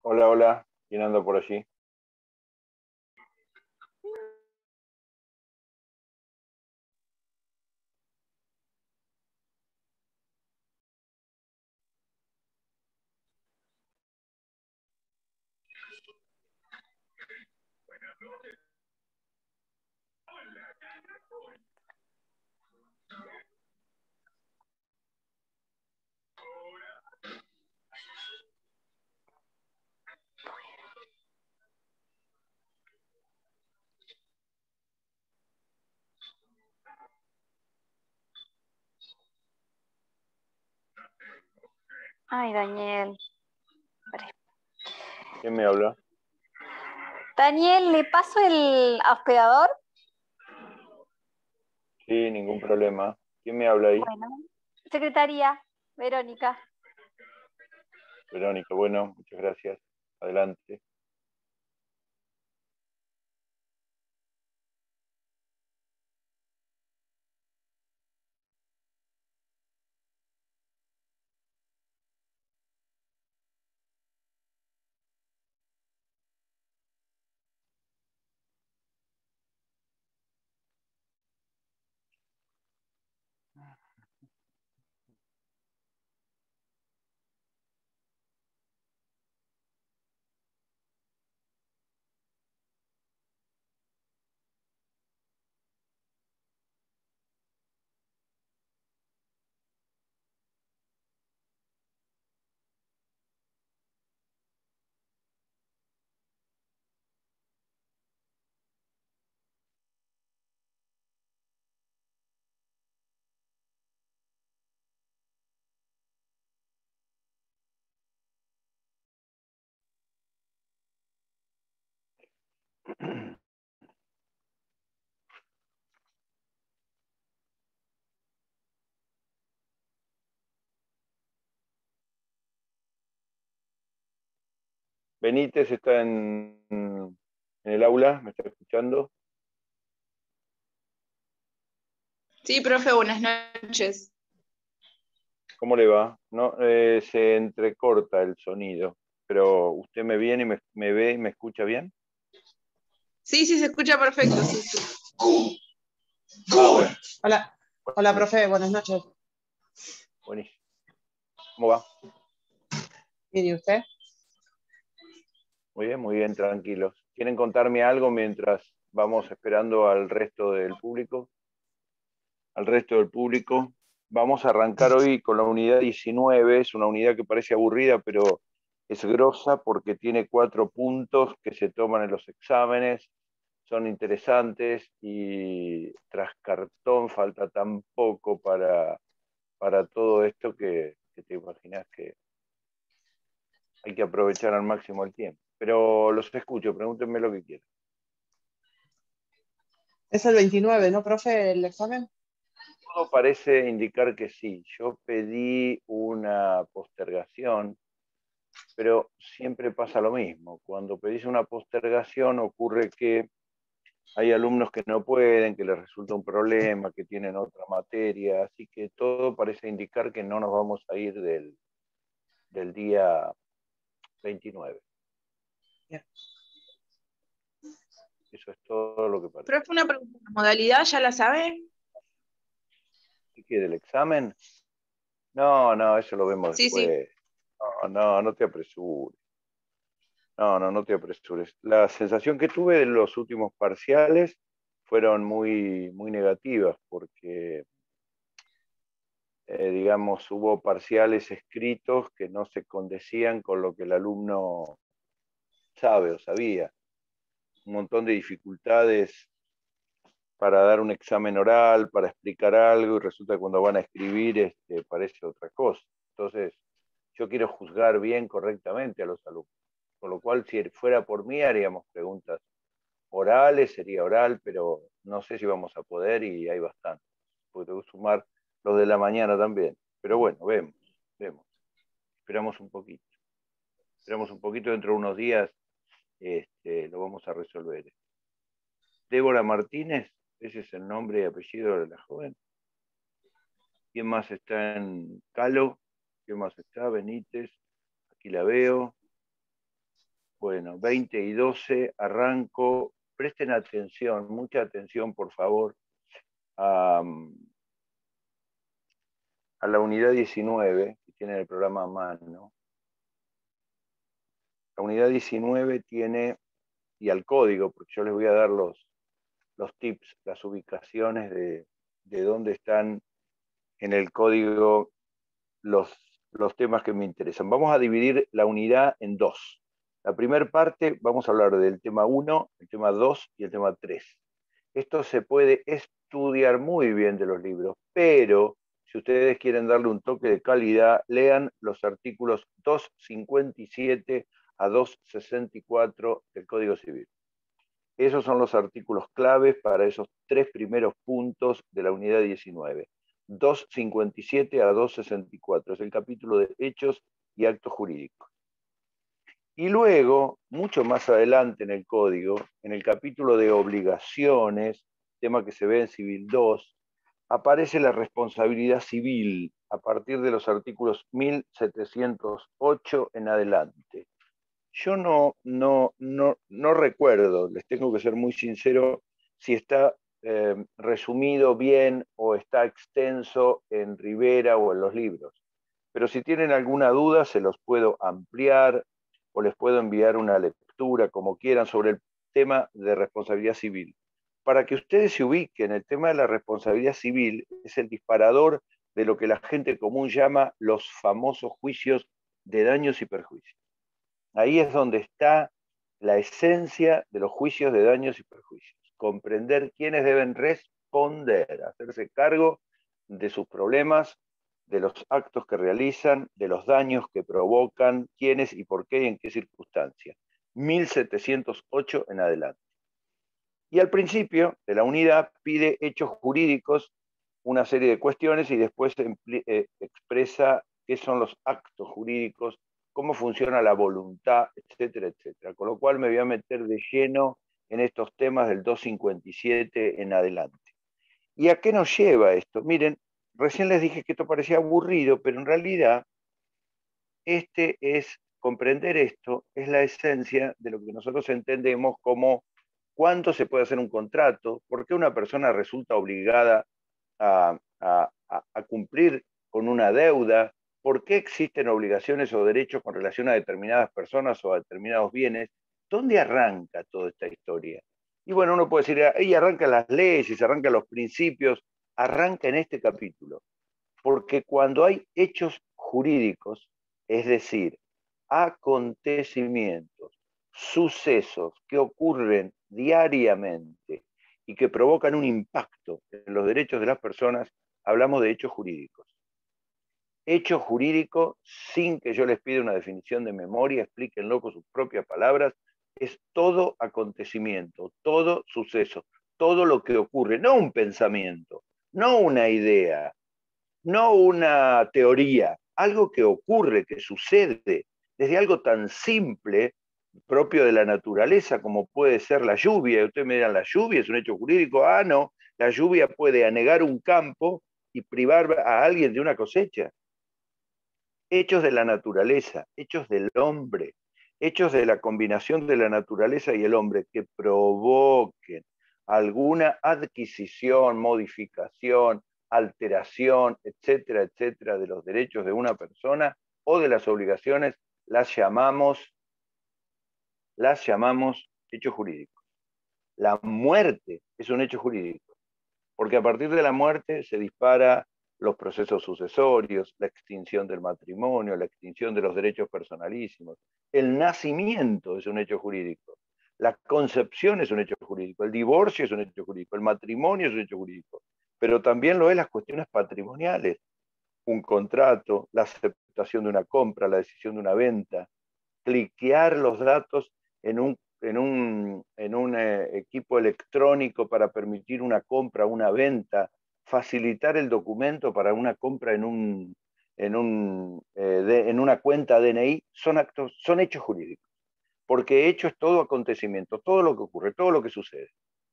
Hola, hola. ¿Quién anda por allí? Ay, Daniel. ¿Quién me habla? Daniel, ¿le paso el hospedador? Sí, ningún problema. ¿Quién me habla ahí? Bueno, secretaría, Verónica. Verónica, bueno, muchas gracias. Adelante. Benítez está en el aula, ¿me está escuchando? Sí, profe, buenas noches. ¿Cómo le va? No, se entrecorta el sonido, pero ¿usted me viene y me ve y me escucha bien? Sí, se escucha perfecto, sí. Bueno. Hola, hola, profe, buenas noches. Buenísimo. ¿Cómo va? Bien, ¿y usted? Muy bien, tranquilos. ¿Quieren contarme algo mientras vamos esperando al resto del público? Al resto del público. Vamos a arrancar hoy con la unidad 19, es una unidad que parece aburrida, pero es grosa porque tiene 4 puntos que se toman en los exámenes, son interesantes y tras cartón falta tan poco para todo esto que te imaginas que hay que aprovechar al máximo el tiempo. Pero los escucho, pregúntenme lo que quieran. Es el 29, ¿no, profe, el examen? Todo parece indicar que sí. Yo pedí una postergación, pero siempre pasa lo mismo. Cuando pedís una postergación ocurre que hay alumnos que no pueden, que les resulta un problema, que tienen otra materia, así que todo parece indicar que no nos vamos a ir del día 29. Bien. Eso es todo lo que parece. Profe, una pregunta. ¿La modalidad ya la sabe? ¿Qué del examen? No, eso lo vemos Sí, después. No te apresures. No te apresures. La sensación que tuve de los últimos parciales fueron muy negativas porque, digamos, hubo parciales escritos que no se condecían con lo que el alumno sabe o sabía. Un montón de dificultades para dar un examen oral, para explicar algo, y resulta que cuando van a escribir parece otra cosa. Entonces, yo quiero juzgar bien, correctamente a los alumnos. Con lo cual, si fuera por mí, haríamos preguntas orales, sería oral, pero no sé si vamos a poder y hay bastante. Porque tengo que sumar los de la mañana también. Pero bueno, vemos. Esperamos un poquito. Dentro de unos días lo vamos a resolver. Débora Martínez, ese es el nombre y apellido de la joven. ¿Quién más está en Calo? ¿Quién más está? Benítez. Aquí la veo. Bueno, 20:12, arranco. Presten atención, mucha atención, por favor, a la unidad 19, que tiene el programa a mano. La unidad 19 tiene, y al código, porque yo les voy a dar los tips, las ubicaciones de dónde están en el código los temas que me interesan. Vamos a dividir la unidad en dos. La primera parte vamos a hablar del tema 1, el tema 2 y el tema 3. Esto se puede estudiar muy bien de los libros, pero si ustedes quieren darle un toque de calidad, lean los artículos 257 a 264 del Código Civil. Esos son los artículos claves para esos tres primeros puntos de la unidad 19. 257 a 264, es el capítulo de hechos y actos jurídicos. Y luego, mucho más adelante en el código, en el capítulo de obligaciones, tema que se ve en Civil 2, aparece la responsabilidad civil a partir de los artículos 1708 en adelante. Yo no recuerdo, les tengo que ser muy sincero, si está resumido bien o está extenso en Rivera o en los libros. Pero si tienen alguna duda, se los puedo ampliar o les puedo enviar una lectura, como quieran, sobre el tema de responsabilidad civil. Para que ustedes se ubiquen, el tema de la responsabilidad civil es el disparador de lo que la gente común llama los famosos juicios de daños y perjuicios. Ahí es donde está la esencia de los juicios de daños y perjuicios. Comprender quiénes deben responder, hacerse cargo de sus problemas, de los actos que realizan, de los daños que provocan, quiénes y por qué y en qué circunstancias. 1708 en adelante. Y al principio de la unidad pide hechos jurídicos, una serie de cuestiones, y después expresa qué son los actos jurídicos, cómo funciona la voluntad, etcétera, etcétera. Con lo cual me voy a meter de lleno en estos temas del 257 en adelante. ¿Y a qué nos lleva esto? Miren, recién les dije que esto parecía aburrido, pero en realidad comprender esto es la esencia de lo que nosotros entendemos como cuánto se puede hacer un contrato, por qué una persona resulta obligada a cumplir con una deuda, por qué existen obligaciones o derechos con relación a determinadas personas o a determinados bienes. ¿Dónde arranca toda esta historia? Y bueno, uno puede decir, ahí arrancan las leyes, arrancan los principios, arranca en este capítulo. Porque cuando hay hechos jurídicos, es decir, acontecimientos, sucesos que ocurren diariamente y que provocan un impacto en los derechos de las personas, hablamos de hechos jurídicos. Hecho jurídico, sin que yo les pida una definición de memoria, explíquenlo con sus propias palabras, es todo acontecimiento, todo suceso, todo lo que ocurre, no un pensamiento, no una idea, no una teoría, algo que ocurre, que sucede, desde algo tan simple, propio de la naturaleza, como puede ser la lluvia. Ustedes me dirán, ¿la lluvia es un hecho jurídico? Ah, no, la lluvia puede anegar un campo y privar a alguien de una cosecha. Hechos de la naturaleza, hechos del hombre, hechos de la combinación de la naturaleza y el hombre que provoquen alguna adquisición, modificación, alteración, etcétera, etcétera, de los derechos de una persona o de las obligaciones, las llamamos hechos jurídicos. La muerte es un hecho jurídico, porque a partir de la muerte se dispara los procesos sucesorios, la extinción del matrimonio, la extinción de los derechos personalísimos. El nacimiento es un hecho jurídico. La concepción es un hecho jurídico. El divorcio es un hecho jurídico. El matrimonio es un hecho jurídico. Pero también lo es las cuestiones patrimoniales. Un contrato, la aceptación de una compra, la decisión de una venta, cliquear los datos en un equipo electrónico para permitir una compra, una venta, facilitar el documento para una compra en una cuenta DNI, son hechos jurídicos. Porque hecho es todo acontecimiento, todo lo que ocurre, todo lo que sucede,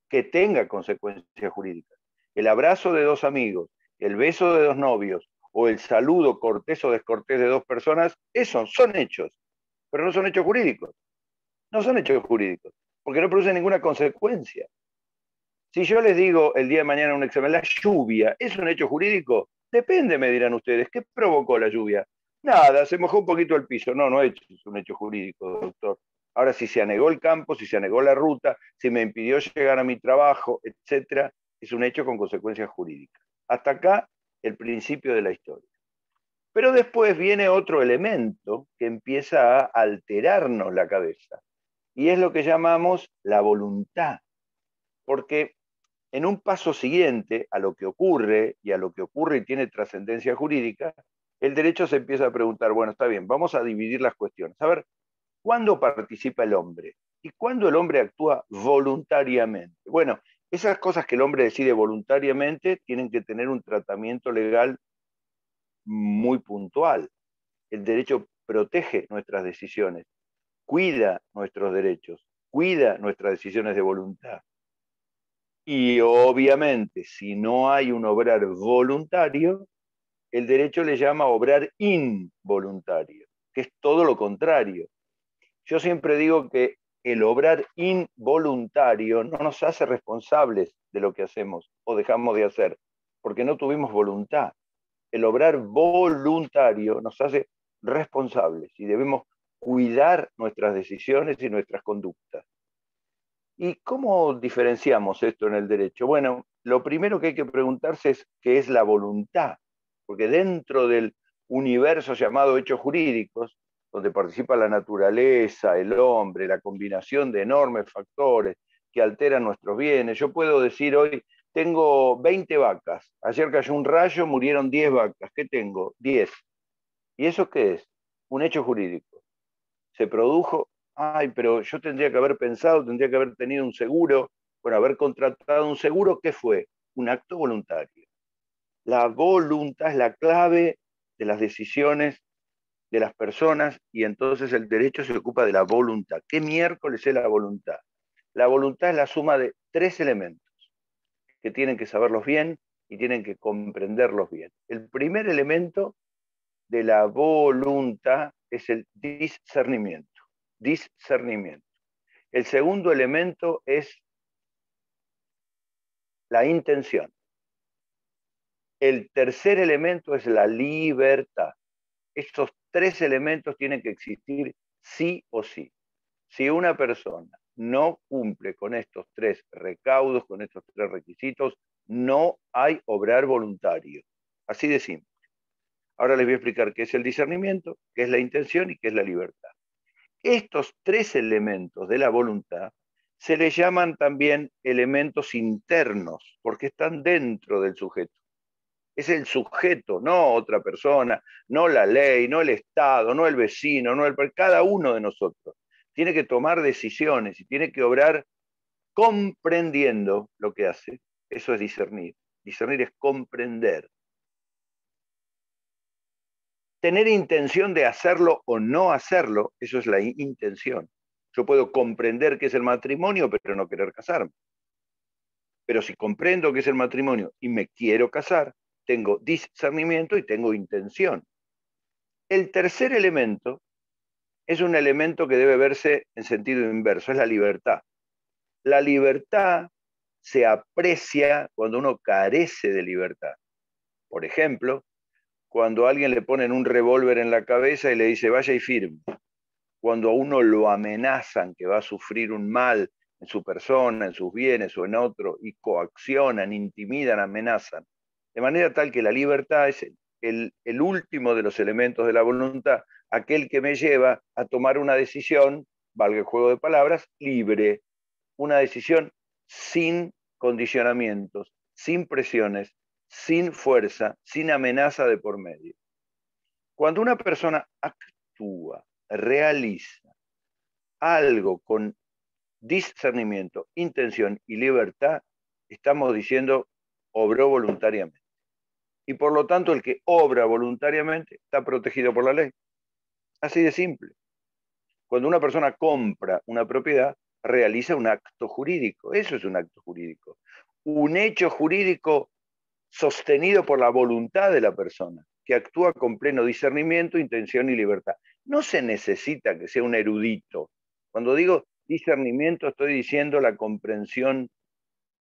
que tenga consecuencias jurídicas. El abrazo de dos amigos, el beso de dos novios, o el saludo cortés o descortés de dos personas, esos son hechos, pero no son hechos jurídicos. No son hechos jurídicos, porque no producen ninguna consecuencia. Si yo les digo el día de mañana en un examen, la lluvia, ¿es un hecho jurídico? Depende, me dirán ustedes. ¿Qué provocó la lluvia? Nada, se mojó un poquito el piso. No es un hecho jurídico, doctor. Ahora, si se anegó el campo, si se anegó la ruta, si me impidió llegar a mi trabajo, etcétera, es un hecho con consecuencias jurídicas. Hasta acá el principio de la historia. Pero después viene otro elemento que empieza a alterarnos la cabeza, y es lo que llamamos la voluntad. Porque en un paso siguiente a lo que ocurre y tiene trascendencia jurídica, el derecho se empieza a preguntar, bueno, está bien, vamos a dividir las cuestiones. A ver, ¿cuándo participa el hombre? ¿Y cuándo el hombre actúa voluntariamente? Bueno, esas cosas que el hombre decide voluntariamente tienen que tener un tratamiento legal muy puntual. El derecho protege nuestras decisiones, cuida nuestros derechos, cuida nuestras decisiones de voluntad. Y obviamente, si no hay un obrar voluntario, el derecho le llama obrar involuntario, que es todo lo contrario. Yo siempre digo que el obrar involuntario no nos hace responsables de lo que hacemos o dejamos de hacer, porque no tuvimos voluntad. El obrar voluntario nos hace responsables y debemos cuidar nuestras decisiones y nuestras conductas. ¿Y cómo diferenciamos esto en el derecho? Bueno, lo primero que hay que preguntarse es qué es la voluntad, porque dentro del universo llamado hechos jurídicos, donde participa la naturaleza, el hombre, la combinación de enormes factores que alteran nuestros bienes, yo puedo decir hoy, tengo 20 vacas, ayer cayó un rayo, murieron 10 vacas, ¿qué tengo? 10. ¿Y eso qué es? Un hecho jurídico. Se produjo, ay, pero yo tendría que haber pensado, tendría que haber tenido un seguro, bueno, haber contratado un seguro, ¿qué fue? Un acto voluntario. La voluntad es la clave de las decisiones de las personas y entonces el derecho se ocupa de la voluntad. ¿Qué miércoles es la voluntad? La voluntad es la suma de 3 elementos que tienen que saberlos bien y tienen que comprenderlos bien. El primer elemento de la voluntad es el discernimiento. Discernimiento. El segundo elemento es la intención. El tercer elemento es la libertad. Estos 3 elementos tienen que existir sí o sí. Si una persona no cumple con estos 3 recaudos, con estos 3 requisitos, no hay obrar voluntario. Así de simple. Ahora les voy a explicar qué es el discernimiento, qué es la intención y qué es la libertad. Estos 3 elementos de la voluntad se les llaman también elementos internos, porque están dentro del sujeto. Es el sujeto, no otra persona, no la ley, no el Estado, no el vecino, no cada uno de nosotros. Tiene que tomar decisiones y tiene que obrar comprendiendo lo que hace. Eso es discernir. Discernir es comprender. Tener intención de hacerlo o no hacerlo, eso es la intención. Yo puedo comprender qué es el matrimonio, pero no querer casarme. Pero si comprendo qué es el matrimonio y me quiero casar, tengo discernimiento y tengo intención. El tercer elemento es un elemento que debe verse en sentido inverso, es la libertad. La libertad se aprecia cuando uno carece de libertad. Por ejemplo, cuando a alguien le ponen un revólver en la cabeza y le dice vaya y firme. Cuando a uno lo amenazan que va a sufrir un mal en su persona, en sus bienes o en otro, y coaccionan, intimidan, amenazan. De manera tal que la libertad es el último de los elementos de la voluntad, aquel que me lleva a tomar una decisión, valga el juego de palabras, libre, una decisión sin condicionamientos, sin presiones, sin fuerza, sin amenaza de por medio. Cuando una persona actúa, realiza algo con discernimiento, intención y libertad, estamos diciendo obró voluntariamente. Y por lo tanto el que obra voluntariamente está protegido por la ley. Así de simple. Cuando una persona compra una propiedad, realiza un acto jurídico. Eso es un acto jurídico. Un hecho jurídico sostenido por la voluntad de la persona, que actúa con pleno discernimiento, intención y libertad. No se necesita que sea un erudito Cuando digo discernimiento, estoy diciendo la comprensión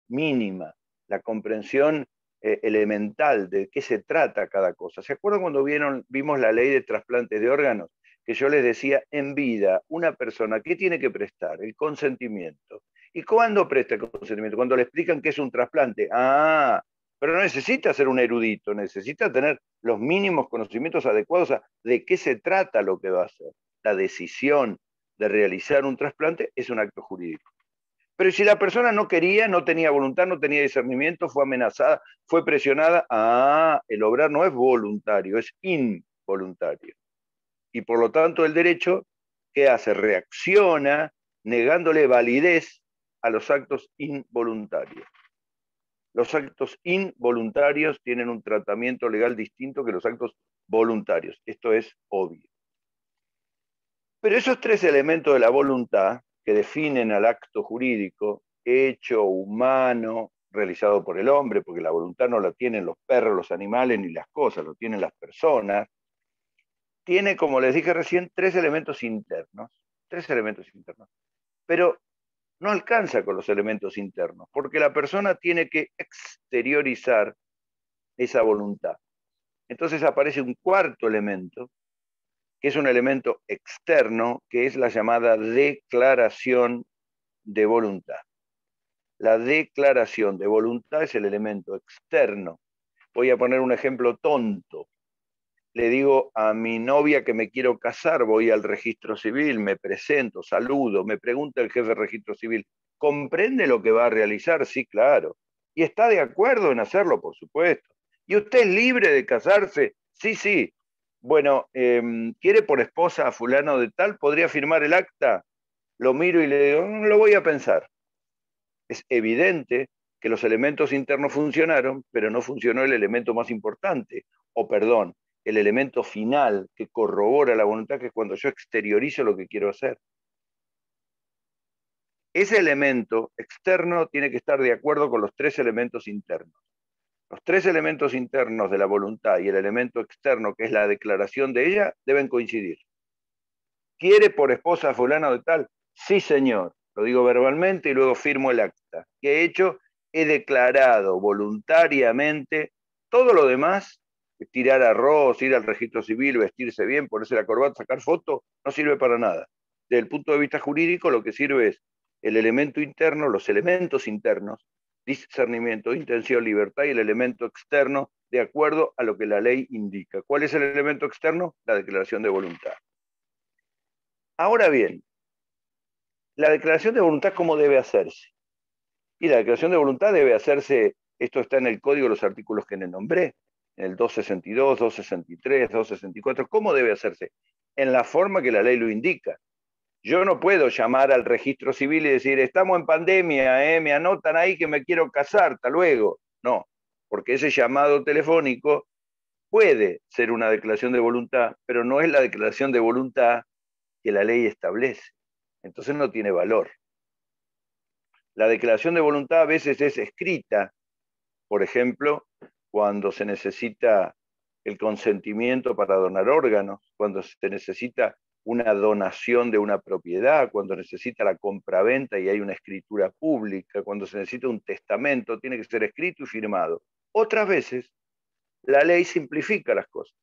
mínima, la comprensión elemental de qué se trata cada cosa. ¿Se acuerdan cuando vimos la ley de trasplantes de órganos? Que yo les decía, en vida, una persona, ¿qué tiene que prestar? El consentimiento. ¿Y cuándo presta el consentimiento? Cuando le explican qué es un trasplante. Ah, pero no necesita ser un erudito, necesita tener los mínimos conocimientos adecuados a de qué se trata lo que va a hacer. La decisión de realizar un trasplante es un acto jurídico. Pero si la persona no quería, no tenía voluntad, no tenía discernimiento, fue amenazada, fue presionada, el obrar no es voluntario, es involuntario. Y por lo tanto el derecho, ¿qué hace? Reacciona negándole validez a los actos involuntarios. Los actos involuntarios tienen un tratamiento legal distinto que los actos voluntarios. Esto es obvio. Pero esos tres elementos de la voluntad que definen al acto jurídico, hecho, humano, realizado por el hombre, porque la voluntad no la tienen los perros, los animales ni las cosas, lo tienen las personas, tiene, como les dije recién, tres elementos internos. Pero no alcanza con los elementos internos, porque la persona tiene que exteriorizar esa voluntad. Entonces aparece un cuarto elemento, que es un elemento externo, que es la llamada declaración de voluntad. La declaración de voluntad es el elemento externo. Voy a poner un ejemplo tonto. Le digo a mi novia que me quiero casar, voy al registro civil, me presento, saludo, me pregunta el jefe de registro civil, ¿comprende lo que va a realizar? Sí, claro. ¿Y está de acuerdo en hacerlo? Por supuesto. ¿Y usted es libre de casarse? Sí, sí. Bueno, ¿quiere por esposa a fulano de tal? ¿Podría firmar el acta? Lo miro y le digo, lo voy a pensar. Es evidente que los elementos internos funcionaron, pero no funcionó el elemento más importante, o perdón, el elemento final que corrobora la voluntad, que es cuando yo exteriorizo lo que quiero hacer. Ese elemento externo tiene que estar de acuerdo con los tres elementos internos. Los tres elementos internos de la voluntad y el elemento externo, que es la declaración de ella, deben coincidir. ¿Quiere por esposa a fulano de tal? Sí, señor. Lo digo verbalmente y luego firmo el acta. ¿Qué he hecho? He declarado voluntariamente. Todo lo demás, tirar arroz, ir al registro civil, vestirse bien, ponerse la corbata, sacar fotos, no sirve para nada. Desde el punto de vista jurídico, lo que sirve es el elemento interno, los elementos internos, discernimiento, intención, libertad, y el elemento externo, de acuerdo a lo que la ley indica. ¿Cuál es el elemento externo? La declaración de voluntad. Ahora bien, la declaración de voluntad, ¿cómo debe hacerse? Y la declaración de voluntad debe hacerse, esto está en el código, los artículos que les nombré, en el 262, 263, 264, ¿cómo debe hacerse? En la forma que la ley lo indica. Yo no puedo llamar al registro civil y decir, estamos en pandemia, me anotan ahí que me quiero casar, hasta luego. No, porque ese llamado telefónico puede ser una declaración de voluntad, pero no es la declaración de voluntad que la ley establece. Entonces no tiene valor. La declaración de voluntad a veces es escrita, por ejemplo, cuando se necesita el consentimiento para donar órganos, cuando se necesita una donación de una propiedad, cuando necesita la compraventa y hay una escritura pública, cuando se necesita un testamento, tiene que ser escrito y firmado. Otras veces, la ley simplifica las cosas.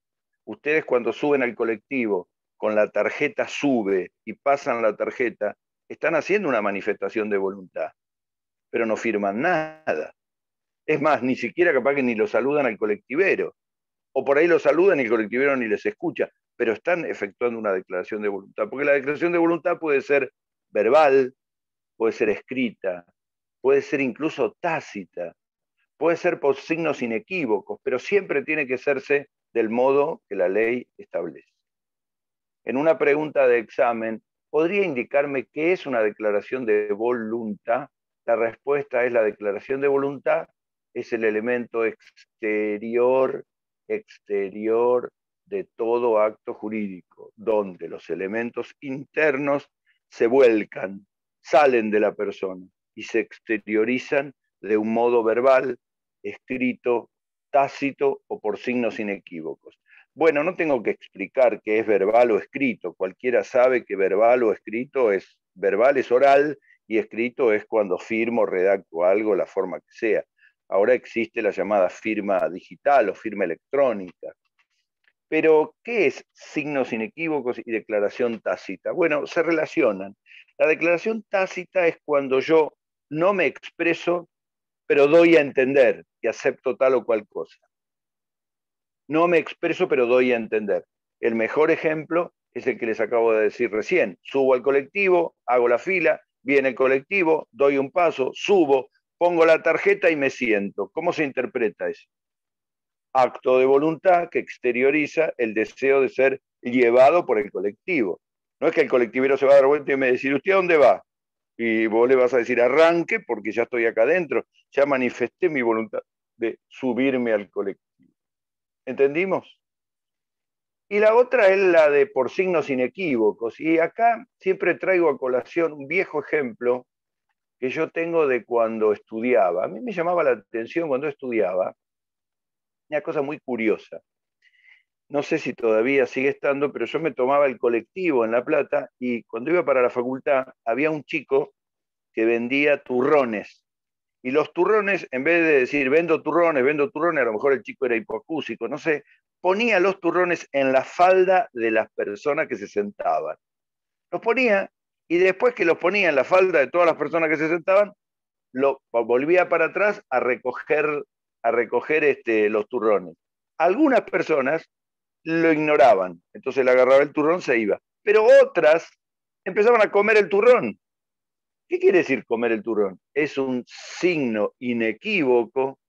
Ustedes cuando suben al colectivo con la tarjeta SUBE y pasan la tarjeta, están haciendo una manifestación de voluntad, pero no firman nada. Es más, ni siquiera capaz que ni lo saludan al colectivero, o por ahí lo saludan y el colectivero ni les escucha, pero están efectuando una declaración de voluntad, porque la declaración de voluntad puede ser verbal, puede ser escrita, puede ser incluso tácita, puede ser por signos inequívocos, pero siempre tiene que hacerse del modo que la ley establece. En una pregunta de examen, ¿podría indicarme qué es una declaración de voluntad? La respuesta es: la declaración de voluntad es el elemento exterior de todo acto jurídico, donde los elementos internos se vuelcan, salen de la persona y se exteriorizan de un modo verbal, escrito, tácito o por signos inequívocos. Bueno, no tengo que explicar qué es verbal o escrito. Cualquiera sabe que verbal o escrito es verbal es oral y escrito es cuando firmo, redacto algo, la forma que sea. Ahora existe la llamada firma digital o firma electrónica. Pero, ¿qué es signos inequívocos y declaración tácita? Bueno, se relacionan. La declaración tácita es cuando yo no me expreso, pero doy a entender que acepto tal o cual cosa. No me expreso, pero doy a entender. El mejor ejemplo es el que les acabo de decir recién. Subo al colectivo, hago la fila, viene el colectivo, doy un paso, subo, pongo la tarjeta y me siento. ¿Cómo se interpreta eso? Acto de voluntad que exterioriza el deseo de ser llevado por el colectivo. No es que el colectivero se va a dar vuelta y me decir, ¿usted a dónde va? Y vos le vas a decir, arranque, porque ya estoy acá adentro, ya manifesté mi voluntad de subirme al colectivo. ¿Entendimos? Y la otra es la de por signos inequívocos. Y acá siempre traigo a colación un viejo ejemplo que yo tengo de cuando estudiaba. A mí me llamaba la atención cuando estudiaba una cosa muy curiosa. No sé si todavía sigue estando, pero yo me tomaba el colectivo en La Plata y cuando iba para la facultad había un chico que vendía turrones. Y los turrones, en vez de decir vendo turrones, a lo mejor el chico era hipoacúsico, no sé, ponía los turrones en la falda de las personas que se sentaban. Los ponía y después que los ponía en la falda de todas las personas que se sentaban, lo volvía para atrás a recoger los turrones. Algunas personas lo ignoraban, entonces le agarraba el turrón, se iba. Pero otras empezaban a comer el turrón. ¿Qué quiere decir comer el turrón? Es un signo inequívoco,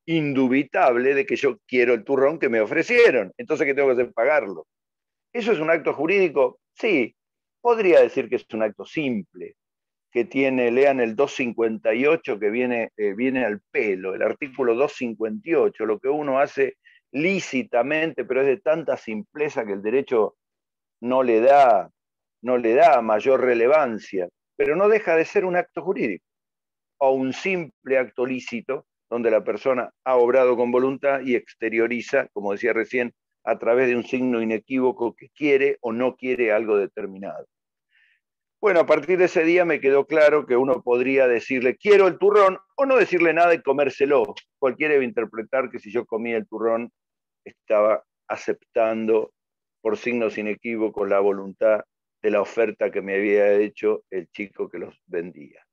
indubitable, de que yo quiero el turrón que me ofrecieron. Entonces, ¿qué tengo que hacer? Pagarlo. ¿Eso es un acto jurídico? Sí. Podría decir que es un acto simple, que tiene, lean el 258 que viene al pelo, el artículo 258, lo que uno hace lícitamente, pero es de tanta simpleza que el derecho no le da mayor relevancia, pero no deja de ser un acto jurídico o un simple acto lícito donde la persona ha obrado con voluntad y exterioriza, como decía recién, a través de un signo inequívoco que quiere o no quiere algo determinado. Bueno, a partir de ese día me quedó claro que uno podría decirle quiero el turrón o no decirle nada y comérselo. Cualquiera debe interpretar que si yo comía el turrón estaba aceptando por signos inequívocos la voluntad de la oferta que me había hecho el chico que los vendía.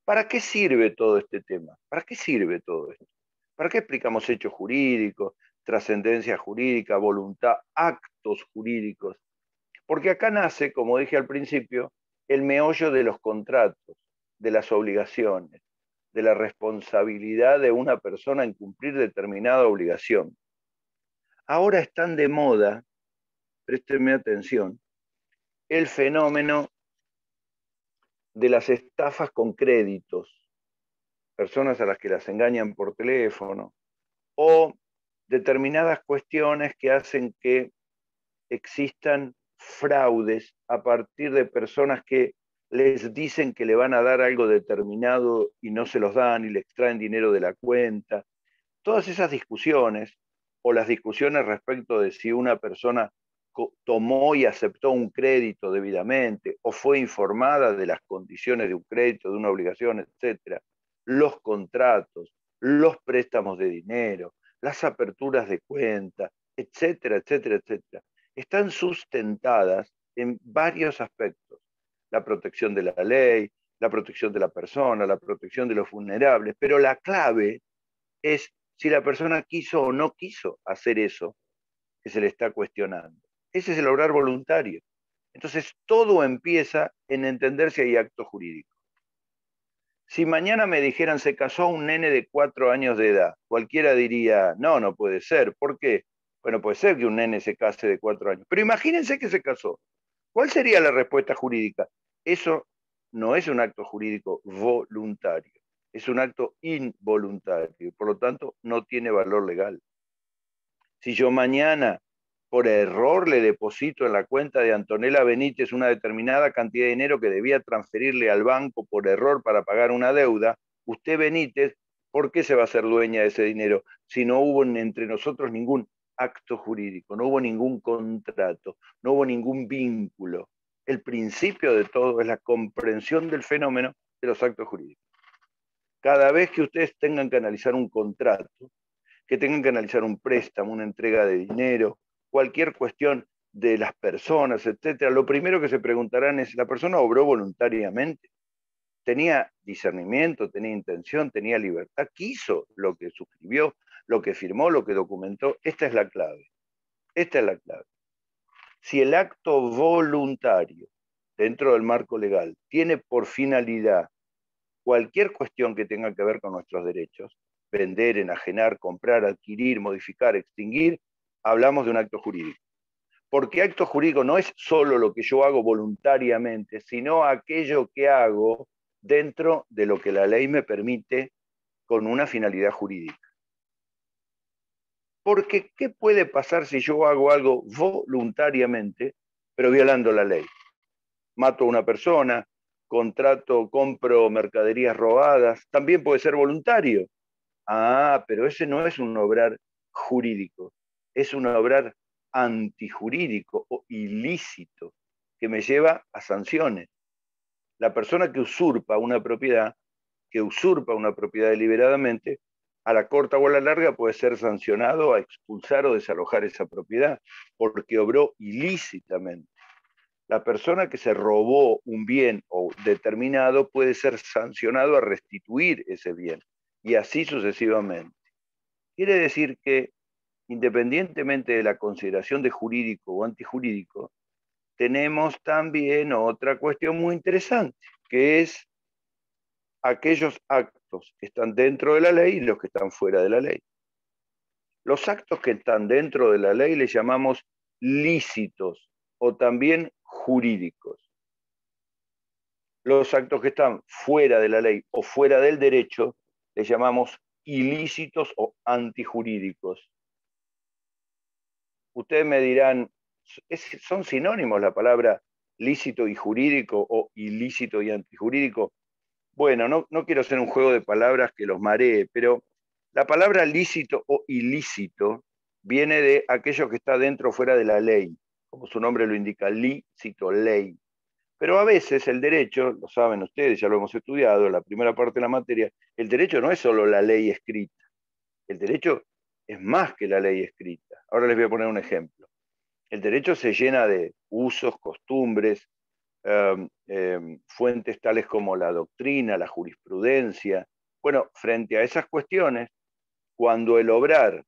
¿Para qué sirve todo este tema? ¿Para qué sirve todo esto? ¿Para qué explicamos hechos jurídicos, trascendencia jurídica, voluntad, actos jurídicos? Porque acá nace, como dije al principio, el meollo de los contratos, de las obligaciones, de la responsabilidad de una persona en cumplir determinada obligación. Ahora están de moda, préstenme atención, el fenómeno de las estafas con créditos, personas a las que las engañan por teléfono, o determinadas cuestiones que hacen que existan fraudes a partir de personas que les dicen que le van a dar algo determinado y no se los dan y le extraen dinero de la cuenta. Todas esas discusiones, o las discusiones respecto de si una persona tomó y aceptó un crédito debidamente, o fue informada de las condiciones de un crédito, de una obligación, etc., los contratos, los préstamos de dinero, las aperturas de cuenta, etcétera, etcétera, etcétera, están sustentadas en varios aspectos. La protección de la ley, la protección de la persona, la protección de los vulnerables, pero la clave es si la persona quiso o no quiso hacer eso que se le está cuestionando. Ese es el obrar voluntario. Entonces, todo empieza en entender si hay acto jurídico. Si mañana me dijeran se casó un nene de 4 años de edad, cualquiera diría, no, no puede ser. ¿Por qué? Bueno, puede ser que un nene se case de 4 años, pero imagínense que se casó. ¿Cuál sería la respuesta jurídica? Eso no es un acto jurídico voluntario, es un acto involuntario, por lo tanto no tiene valor legal. Si yo mañana, por error, le deposito en la cuenta de Antonella Benítez una determinada cantidad de dinero que debía transferirle al banco por error para pagar una deuda, usted, Benítez, ¿por qué se va a hacer dueña de ese dinero si no hubo entre nosotros ningún acto jurídico, no hubo ningún contrato, no hubo ningún vínculo? el principio de todo es la comprensión del fenómeno de los actos jurídicos. Cada vez que ustedes tengan que analizar un contrato, que tengan que analizar un préstamo, una entrega de dinero, cualquier cuestión de las personas, etcétera, lo primero que se preguntarán es, ¿la persona obró voluntariamente? ¿Tenía discernimiento, tenía intención, tenía libertad? ¿Quiso lo que suscribió, lo que firmó, lo que documentó? Esta es la clave. Esta es la clave. Si el acto voluntario dentro del marco legal tiene por finalidad cualquier cuestión que tenga que ver con nuestros derechos, vender, enajenar, comprar, adquirir, modificar, extinguir, hablamos de un acto jurídico. Porque acto jurídico no es solo lo que yo hago voluntariamente, sino aquello que hago dentro de lo que la ley me permite con una finalidad jurídica. Porque, ¿qué puede pasar si yo hago algo voluntariamente, pero violando la ley? Mato a una persona, compro mercaderías robadas, también puede ser voluntario. Ah, pero ese no es un obrar jurídico, es un obrar antijurídico o ilícito que me lleva a sanciones. La persona que usurpa una propiedad deliberadamente, a la corta o a la larga puede ser sancionado a expulsar o desalojar esa propiedad, porque obró ilícitamente. La persona que se robó un bien o determinado puede ser sancionado a restituir ese bien, y así sucesivamente. Quiere decir que, independientemente de la consideración de jurídico o antijurídico, tenemos también otra cuestión muy interesante, que es aquellos actos que están dentro de la ley y los que están fuera de la ley. Los actos que están dentro de la ley les llamamos lícitos o también jurídicos. Los actos que están fuera de la ley o fuera del derecho les llamamos ilícitos o antijurídicos. Ustedes me dirán, ¿son sinónimos la palabra lícito y jurídico o ilícito y antijurídico? Bueno, no quiero hacer un juego de palabras que los maree, pero la palabra lícito o ilícito viene de aquello que está dentro o fuera de la ley, como su nombre lo indica, lícito, ley. Pero a veces el derecho, lo saben ustedes, ya lo hemos estudiado, la primera parte de la materia, el derecho no es solo la ley escrita, el derecho es más que la ley escrita. Ahora les voy a poner un ejemplo. El derecho se llena de usos, costumbres, fuentes tales como la doctrina, la jurisprudencia. Bueno, frente a esas cuestiones, cuando el obrar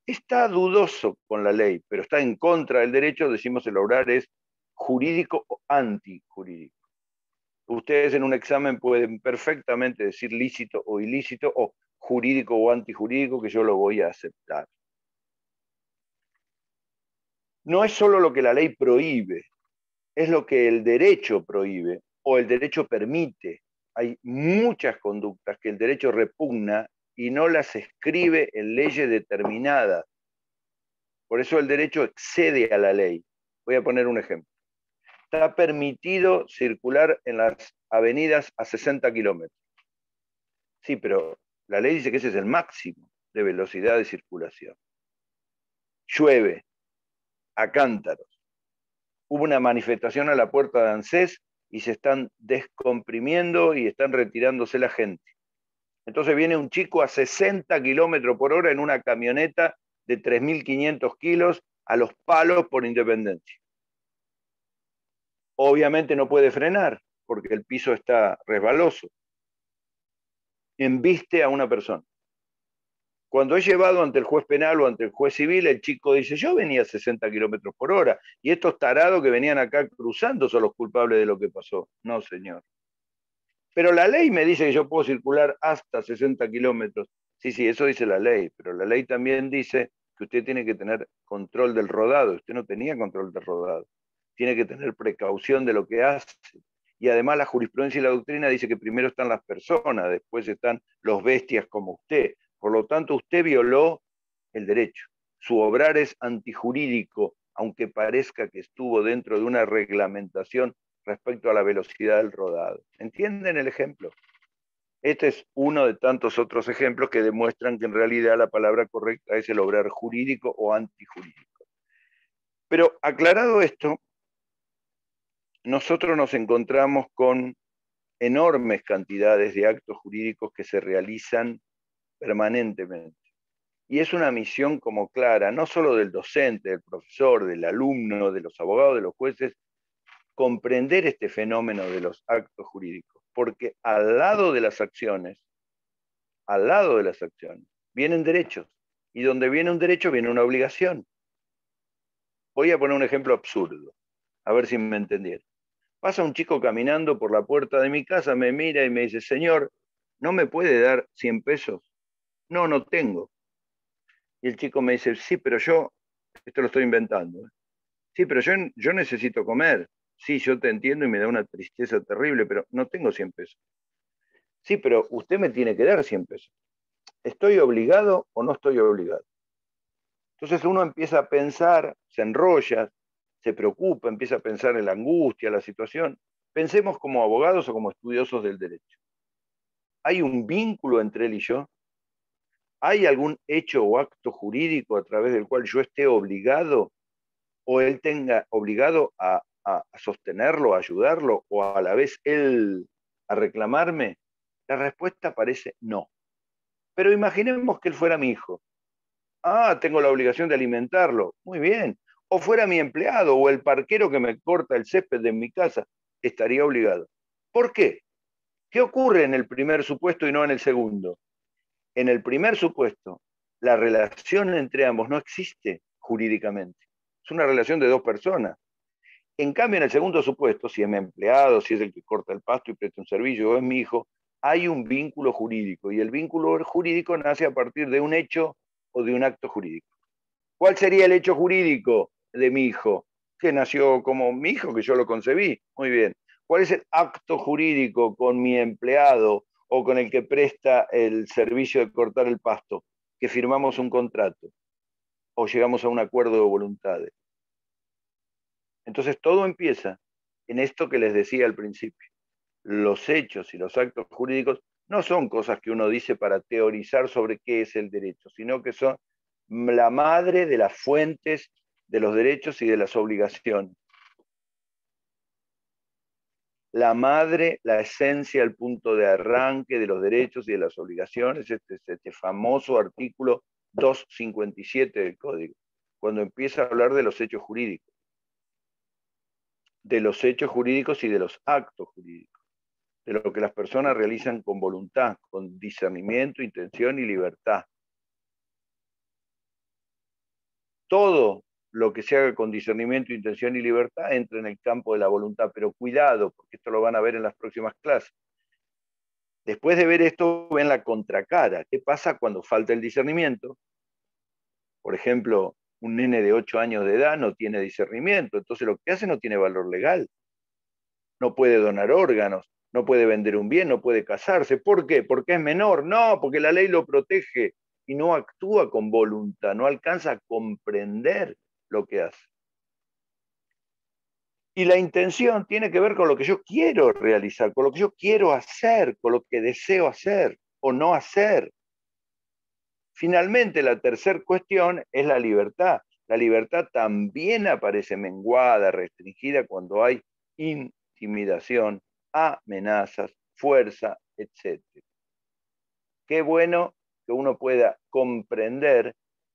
está dudoso con la ley, pero está en contra del derecho, decimos el obrar es jurídico o antijurídico. Ustedes en un examen pueden perfectamente decir lícito o ilícito, o jurídico o antijurídico, que yo lo voy a aceptar. No es solo lo que la ley prohíbe, es lo que el derecho prohíbe o el derecho permite. Hay muchas conductas que el derecho repugna y no las escribe en leyes determinadas. Por eso el derecho excede a la ley. Voy a poner un ejemplo. Está permitido circular en las avenidas a 60 kilómetros. Sí, pero la ley dice que ese es el máximo de velocidad de circulación. Llueve a cántaros. Hubo una manifestación a la puerta de ANSES y se están descomprimiendo y están retirándose la gente. Entonces viene un chico a 60 kilómetros por hora en una camioneta de 3.500 kilos a los palos por Independencia. Obviamente no puede frenar porque el piso está resbaloso. Embiste a una persona. Cuando es llevado ante el juez penal o ante el juez civil, el chico dice, yo venía a 60 kilómetros por hora y estos tarados que venían acá cruzando son los culpables de lo que pasó. No, señor. Pero la ley me dice que yo puedo circular hasta 60 kilómetros. Sí, eso dice la ley, pero la ley también dice que usted tiene que tener control del rodado. Usted no tenía control del rodado. Tiene que tener precaución de lo que hace. Y además la jurisprudencia y la doctrina dice que primero están las personas, después están los bestias como usted. Por lo tanto, usted violó el derecho. Su obrar es antijurídico, aunque parezca que estuvo dentro de una reglamentación respecto a la velocidad del rodado. ¿Entienden el ejemplo? Este es uno de tantos otros ejemplos que demuestran que en realidad la palabra correcta es el obrar jurídico o antijurídico. Pero aclarado esto, nosotros nos encontramos con enormes cantidades de actos jurídicos que se realizan permanentemente. Y es una misión como clara, no solo del docente, del profesor, del alumno, de los abogados, de los jueces, comprender este fenómeno de los actos jurídicos, porque al lado de las acciones, vienen derechos, y donde viene un derecho viene una obligación. Voy a poner un ejemplo absurdo, a ver si me entendieron. Pasa un chico caminando por la puerta de mi casa, me mira y me dice, señor, ¿no me puede dar 100 pesos? No, no tengo. Y el chico me dice, sí, pero yo, esto lo estoy inventando, sí, pero yo necesito comer. Sí, yo te entiendo y me da una tristeza terrible, pero no tengo 100 pesos. Sí, pero usted me tiene que dar 100 pesos. ¿Estoy obligado o no estoy obligado? Entonces uno empieza a pensar, se enrolla, se preocupa, empieza a pensar en la angustia, la situación. Pensemos como abogados o como estudiosos del derecho. ¿Hay un vínculo entre él y yo? ¿Hay algún hecho o acto jurídico a través del cual yo esté obligado o él tenga obligado a sostenerlo, a ayudarlo, o a la vez él a reclamarme? La respuesta parece no. Pero imaginemos que él fuera mi hijo. Ah, tengo la obligación de alimentarlo. Muy bien. O fuera mi empleado o el parquero que me corta el césped de mi casa. Estaría obligado. ¿Por qué? ¿Qué ocurre en el primer supuesto y no en el segundo? En el primer supuesto, la relación entre ambos no existe jurídicamente. Es una relación de dos personas. En cambio, en el segundo supuesto, si es mi empleado, si es el que corta el pasto y presta un servicio, o es mi hijo, hay un vínculo jurídico. Y el vínculo jurídico nace a partir de un hecho o de un acto jurídico. ¿Cuál sería el hecho jurídico de mi hijo? Que nació como mi hijo, que yo lo concebí. Muy bien. ¿Cuál es el acto jurídico con mi empleado o con el que presta el servicio de cortar el pasto? Que firmamos un contrato o llegamos a un acuerdo de voluntades. Entonces todo empieza en esto que les decía al principio. Los hechos y los actos jurídicos no son cosas que uno dice para teorizar sobre qué es el derecho, sino que son la madre de las fuentes de los derechos y de las obligaciones. La madre, la esencia, el punto de arranque de los derechos y de las obligaciones, este famoso artículo 257 del Código, cuando empieza a hablar de los hechos jurídicos. De los hechos jurídicos y de los actos jurídicos, de lo que las personas realizan con voluntad, con discernimiento, intención y libertad. Todo lo que se haga con discernimiento, intención y libertad entra en el campo de la voluntad, pero cuidado, porque esto lo van a ver en las próximas clases. Después de ver esto, ven la contracara. ¿Qué pasa cuando falta el discernimiento? Por ejemplo, un nene de 8 años de edad no tiene discernimiento, entonces lo que hace no tiene valor legal. No puede donar órganos, no puede vender un bien, no puede casarse. ¿Por qué? ¿Porque es menor? No, porque la ley lo protege y no actúa con voluntad, no alcanza a comprender lo que hace. Y la intención tiene que ver con lo que yo quiero realizar, con lo que yo quiero hacer, con lo que deseo hacer o no hacer. Finalmente, la tercera cuestión es la libertad. La libertad también aparece menguada, restringida cuando hay intimidación, amenazas, fuerza, etc. Qué bueno que uno pueda comprender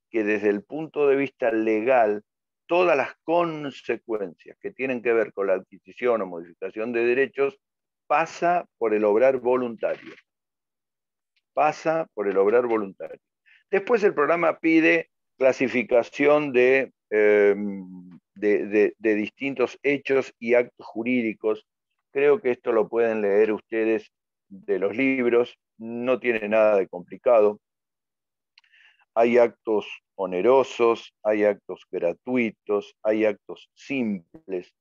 que desde el punto de vista legal, todas las consecuencias que tienen que ver con la adquisición o modificación de derechos pasa por el obrar voluntario. Pasa por el obrar voluntario. Después el programa pide clasificación de distintos hechos y actos jurídicos. Creo que esto lo pueden leer ustedes de los libros, no tiene nada de complicado. Hay actos onerosos, hay actos gratuitos, hay actos simples,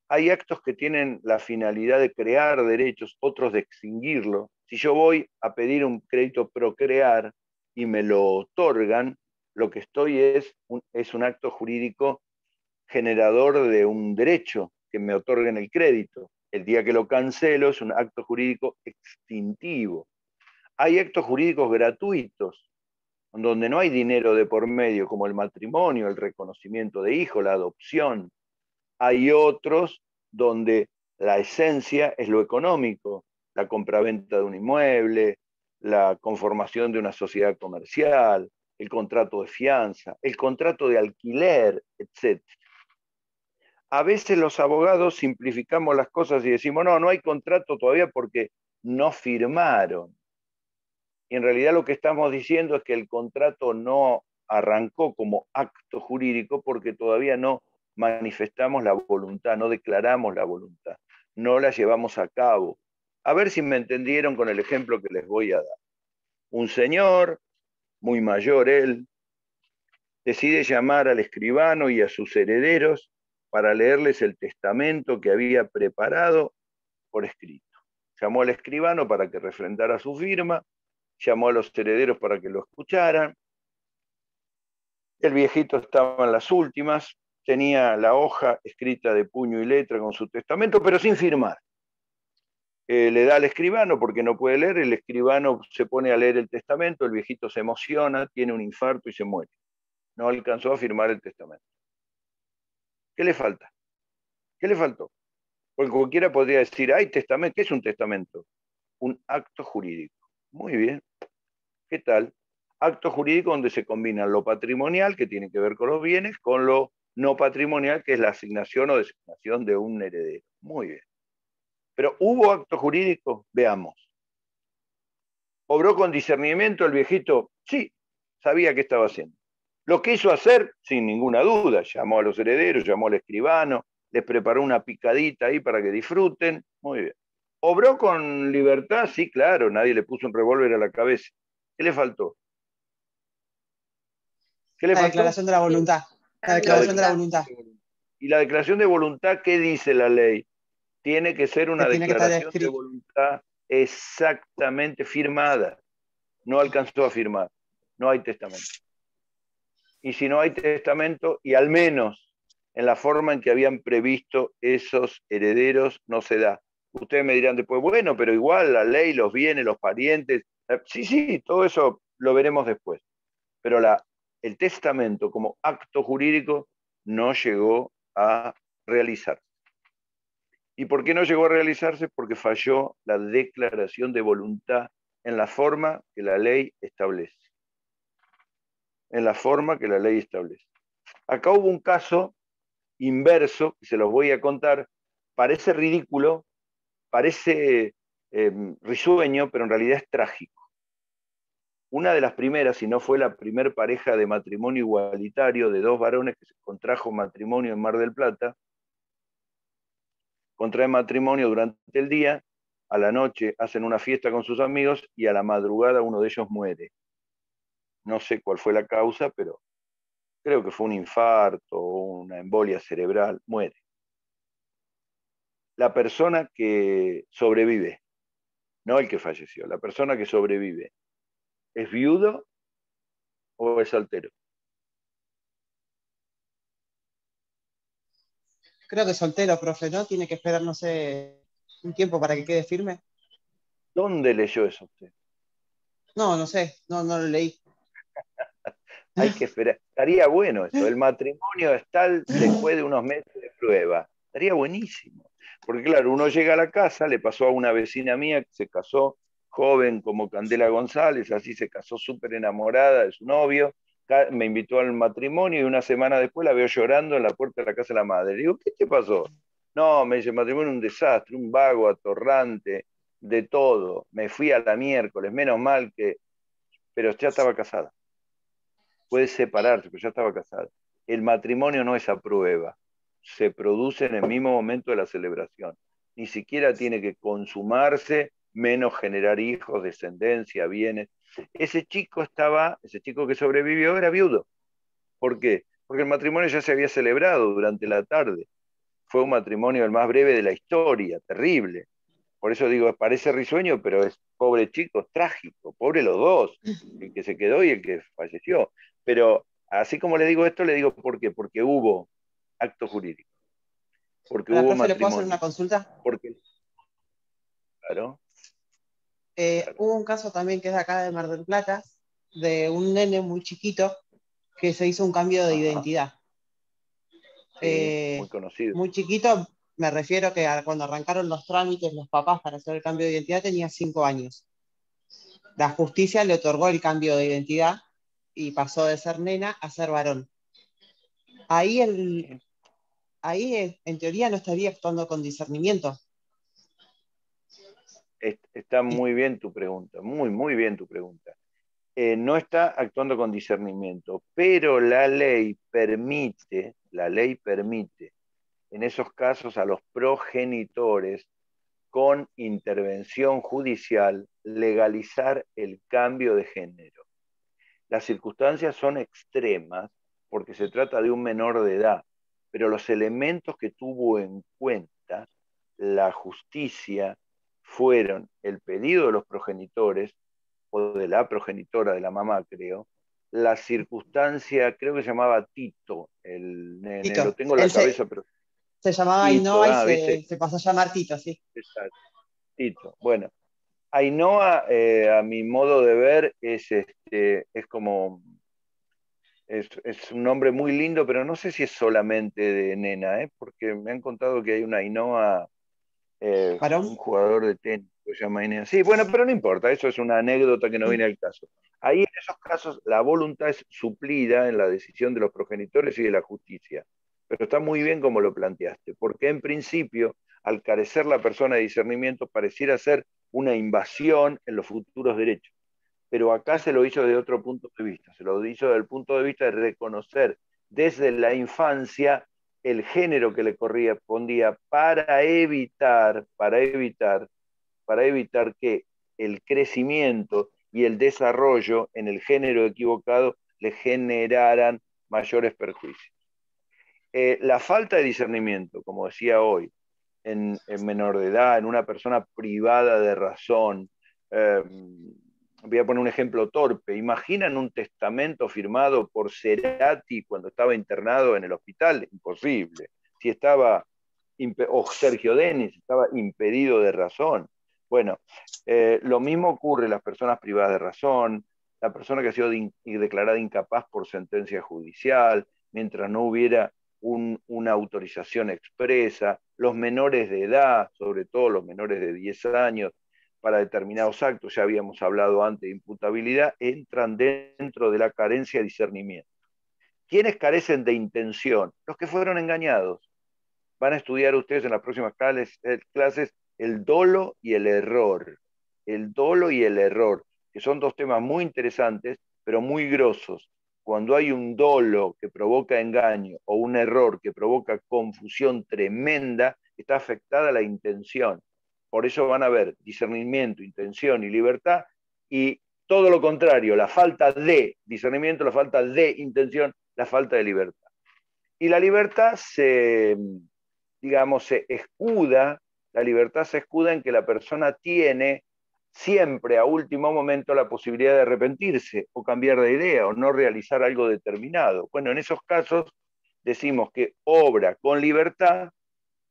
hay actos que tienen la finalidad de crear derechos, otros de extinguirlo. Si yo voy a pedir un crédito Procrear y me lo otorgan, lo que estoy es un acto jurídico generador de un derecho, que me otorguen el crédito. El día que lo cancelo es un acto jurídico extintivo. Hay actos jurídicos gratuitos, donde no hay dinero de por medio, como el matrimonio, el reconocimiento de hijo, la adopción. Hay otros donde la esencia es lo económico, la compraventa de un inmueble, la conformación de una sociedad comercial, el contrato de fianza, el contrato de alquiler, etc. A veces los abogados simplificamos las cosas y decimos, no hay contrato todavía porque no firmaron. Y en realidad lo que estamos diciendo es que el contrato no arrancó como acto jurídico porque todavía no manifestamos la voluntad, no declaramos la voluntad, no la llevamos a cabo. A ver si me entendieron con el ejemplo que les voy a dar. Un señor, muy mayor él, decide llamar al escribano y a sus herederos para leerles el testamento que había preparado por escrito. Llamó al escribano para que refrendara su firma, llamó a los herederos para que lo escucharan. El viejito estaba en las últimas, tenía la hoja escrita de puño y letra con su testamento, pero sin firmar. Le da al escribano porque no puede leer, el escribano se pone a leer el testamento, el viejito se emociona, tiene un infarto y se muere. No alcanzó a firmar el testamento. ¿Qué le falta? ¿Qué le faltó? Porque cualquiera podría decir, hay testamento. ¿Qué es un testamento? Un acto jurídico. Muy bien. ¿Qué tal? Acto jurídico donde se combina lo patrimonial, que tiene que ver con los bienes, con lo no patrimonial, que es la asignación o designación de un heredero. Muy bien. Pero ¿hubo acto jurídico? Veamos. ¿Obró con discernimiento el viejito? Sí, sabía qué estaba haciendo. Lo quiso hacer sin ninguna duda. Llamó a los herederos, llamó al escribano, les preparó una picadita ahí para que disfruten. Muy bien. ¿Obró con libertad? Sí, claro, nadie le puso un revólver a la cabeza. ¿Qué le faltó? ¿Qué le La faltó? declaración de la voluntad. La declaración de la voluntad. ¿Y la declaración de voluntad qué dice la ley? Tiene que ser una Que tiene que estar declaración de escrito. voluntad exactamente firmada. No alcanzó a firmar. No hay testamento. Y si no hay testamento, y al menos en la forma en que habían previsto esos herederos, no se da. Ustedes me dirán después, bueno, pero igual la ley, los bienes, los parientes, sí, todo eso lo veremos después. Pero el testamento como acto jurídico no llegó a realizarse. ¿Y por qué no llegó a realizarse? Porque falló la declaración de voluntad en la forma que la ley establece. En la forma que la ley establece. Acá hubo un caso inverso, que se los voy a contar, parece ridículo, parece risueño, pero en realidad es trágico. Una de las primeras, si no fue la primer pareja de matrimonio igualitario de dos varones que se contrajo matrimonio en Mar del Plata, contraen matrimonio durante el día, a la noche hacen una fiesta con sus amigos y a la madrugada uno de ellos muere. No sé cuál fue la causa, pero creo que fue un infarto o una embolia cerebral, muere. La persona que sobrevive, no el que falleció, la persona que sobrevive, ¿es viudo o es soltero? Creo que soltero, profe, ¿no? Tiene que esperar, no sé, un tiempo para que quede firme. ¿Dónde leyó eso usted? No sé, no lo leí. Hay que esperar. Estaría bueno eso. El matrimonio es tal después de unos meses de prueba. Estaría buenísimo. Porque claro, uno llega a la casa, le pasó a una vecina mía que se casó joven como Candela González, así se casó súper enamorada de su novio, me invitó al matrimonio y una semana después la veo llorando en la puerta de la casa de la madre. Le digo, ¿qué te pasó? No, me dice, el matrimonio es un desastre, un vago, atorrante, de todo. Me fui a la miércoles, menos mal que... Pero ya estaba casada. Puede separarse, pero ya estaba casada. El matrimonio no es a prueba, se produce en el mismo momento de la celebración. Ni siquiera tiene que consumarse, menos generar hijos, descendencia, bienes. Ese chico que sobrevivió era viudo. ¿Por qué? Porque el matrimonio ya se había celebrado durante la tarde. Fue un matrimonio el más breve de la historia, terrible. Por eso digo, parece risueño, pero es pobre chico, es trágico, pobre los dos, el que se quedó y el que falleció. Pero así como le digo esto, le digo ¿por qué? Porque hubo acto jurídico, porque Para, hubo profe, ¿le puedo hacer una matrimonio, consulta? porque, claro, Hubo un caso también que es de acá de Mar del Plata, de un nene muy chiquito que se hizo un cambio de ajá, identidad. sí, muy conocido. Muy chiquito, Me refiero que cuando arrancaron los trámites los papás para hacer el cambio de identidad tenía 5 años. La justicia le otorgó el cambio de identidad y pasó de ser nena a ser varón. Ahí, en teoría no estaría actuando con discernimiento. Está muy bien tu pregunta, muy bien tu pregunta. No está actuando con discernimiento, pero la ley permite en esos casos a los progenitores con intervención judicial legalizar el cambio de género. Las circunstancias son extremas porque se trata de un menor de edad, pero los elementos que tuvo en cuenta la justicia fueron el pedido de los progenitores o de la progenitora de la mamá, creo, la circunstancia, creo que se llamaba Tito, el nene, Tito. lo tengo en la cabeza, pero se llamaba Tito, Ainhoa y se pasó a llamar Tito, sí. Exacto. Tito. Bueno, Ainhoa, a mi modo de ver, es como, es un nombre muy lindo, pero no sé si es solamente de nena, porque me han contado que hay una Ainhoa, un jugador de tenis que se llama Ainhoa. Sí, bueno, pero no importa, eso es una anécdota que no viene al caso. Ahí en esos casos la voluntad es suplida en la decisión de los progenitores y de la justicia. Pero está muy bien como lo planteaste, porque en principio, al carecer la persona de discernimiento, pareciera ser una invasión en los futuros derechos. Pero acá se lo hizo desde otro punto de vista, se lo hizo desde el punto de vista de reconocer desde la infancia el género que le correspondía para evitar que el crecimiento y el desarrollo en el género equivocado le generaran mayores perjuicios. La falta de discernimiento, como decía hoy, en menor de edad, en una persona privada de razón, voy a poner un ejemplo torpe. ¿Imaginan un testamento firmado por Cerati cuando estaba internado en el hospital? Imposible. Si estaba, o Sergio Denis, estaba impedido de razón. Bueno, lo mismo ocurre en las personas privadas de razón, la persona que ha sido declarada incapaz por sentencia judicial, mientras no hubiera una autorización expresa, los menores de edad, sobre todo los menores de 10 años, para determinados actos, ya habíamos hablado antes de imputabilidad, entran dentro de la carencia de discernimiento. ¿Quiénes carecen de intención? Los que fueron engañados. Van a estudiar ustedes en las próximas clases el dolo y el error. El dolo y el error, que son dos temas muy interesantes, pero muy grosos. Cuando hay un dolo que provoca engaño o un error que provoca confusión tremenda, está afectada la intención. Por eso van a ver discernimiento, intención y libertad, y todo lo contrario, la falta de discernimiento, la falta de intención, la falta de libertad. Y la libertad se escuda, la libertad se escuda en que la persona tiene siempre a último momento la posibilidad de arrepentirse o cambiar de idea o no realizar algo determinado. Bueno, en esos casos decimos que obra con libertad,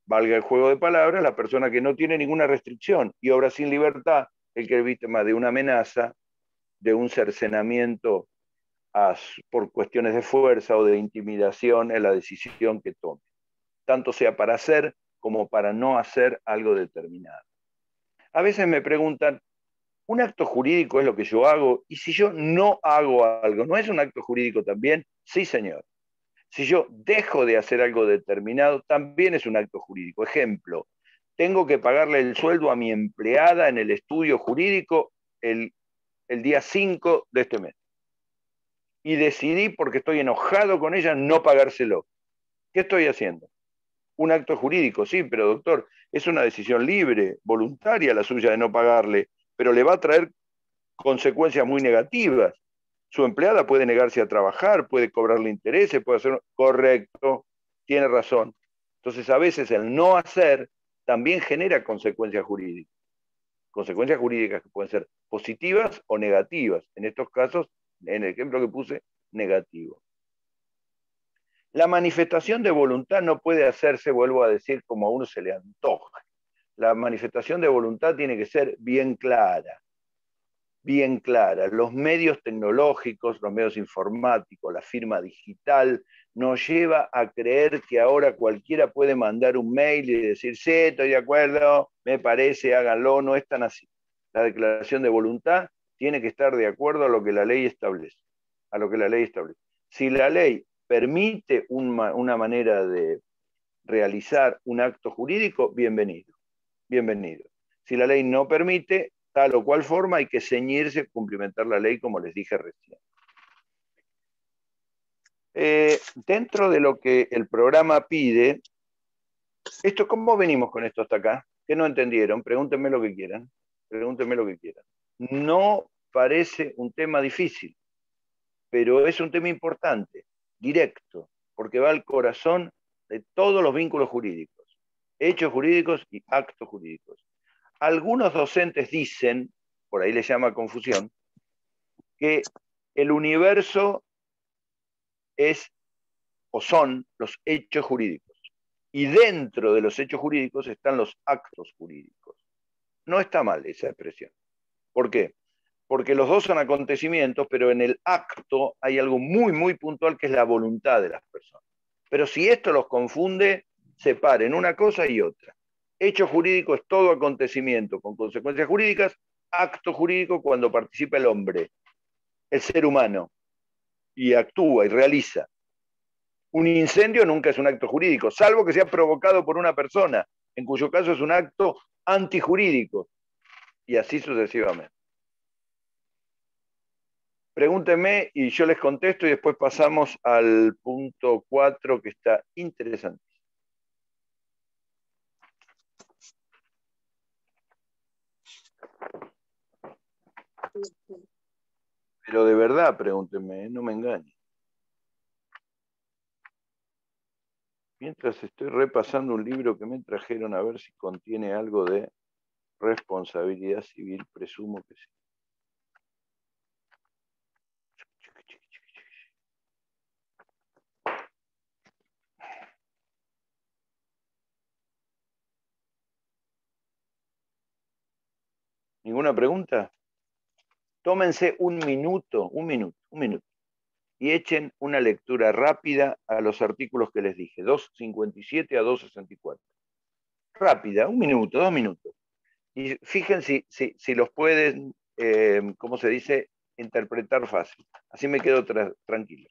valga el juego de palabras, la persona que no tiene ninguna restricción, y obra sin libertad el que es víctima de una amenaza, de un cercenamiento por cuestiones de fuerza o de intimidación en la decisión que tome, tanto sea para hacer como para no hacer algo determinado. A veces me preguntan, ¿un acto jurídico es lo que yo hago? Y si yo no hago algo, ¿no es un acto jurídico también? Sí, señor. Si yo dejo de hacer algo determinado, también es un acto jurídico. Ejemplo, tengo que pagarle el sueldo a mi empleada en el estudio jurídico el día 5 de este mes. Y decidí, porque estoy enojado con ella, no pagárselo. ¿Qué estoy haciendo? Un acto jurídico, sí, pero doctor, es una decisión libre, voluntaria la suya de no pagarle, pero le va a traer consecuencias muy negativas. Su empleada puede negarse a trabajar, puede cobrarle intereses, puede hacer... Correcto, tiene razón. Entonces, a veces el no hacer también genera consecuencias jurídicas. Consecuencias jurídicas que pueden ser positivas o negativas. En estos casos, en el ejemplo que puse, negativo. La manifestación de voluntad no puede hacerse, vuelvo a decir, como a uno se le antoja. La manifestación de voluntad tiene que ser bien clara. Bien clara. Los medios tecnológicos, los medios informáticos, la firma digital, nos lleva a creer que ahora cualquiera puede mandar un mail y decir, sí, estoy de acuerdo, me parece, háganlo, no es tan así. La declaración de voluntad tiene que estar de acuerdo a lo que la ley establece, a lo que la ley establece. Si la ley permite una manera de realizar un acto jurídico, bienvenido, bienvenido. Si la ley no permite tal o cual forma, hay que ceñirse, cumplimentar la ley, como les dije recién. Dentro de lo que el programa pide, ¿cómo venimos con esto hasta acá? ¿Qué no entendieron? Pregúntenme lo que quieran. Pregúntenme lo que quieran. No parece un tema difícil, pero es un tema importante, directo, porque va al corazón de todos los vínculos jurídicos, hechos jurídicos y actos jurídicos. Algunos docentes dicen, por ahí les llama confusión, que el universo es o son los hechos jurídicos. Y dentro de los hechos jurídicos están los actos jurídicos. No está mal esa expresión. ¿Por qué? Porque los dos son acontecimientos, pero en el acto hay algo muy, muy puntual que es la voluntad de las personas. Pero si esto los confunde, separen una cosa y otra. Hecho jurídico es todo acontecimiento con consecuencias jurídicas, acto jurídico cuando participa el hombre, el ser humano, y actúa y realiza. Un incendio nunca es un acto jurídico, salvo que sea provocado por una persona, en cuyo caso es un acto antijurídico, y así sucesivamente. Pregúntenme y yo les contesto y después pasamos al punto 4 que está interesante. Pero de verdad, pregúntenme, no me engañen. Mientras estoy repasando un libro que me trajeron a ver si contiene algo de responsabilidad civil, presumo que sí. ¿Ninguna pregunta? Tómense un minuto, y echen una lectura rápida a los artículos que les dije, 257 a 264. Rápida, un minuto, 2 minutos. Y fíjense si los pueden, ¿cómo se dice?, interpretar fácil. Así me quedo tranquilo.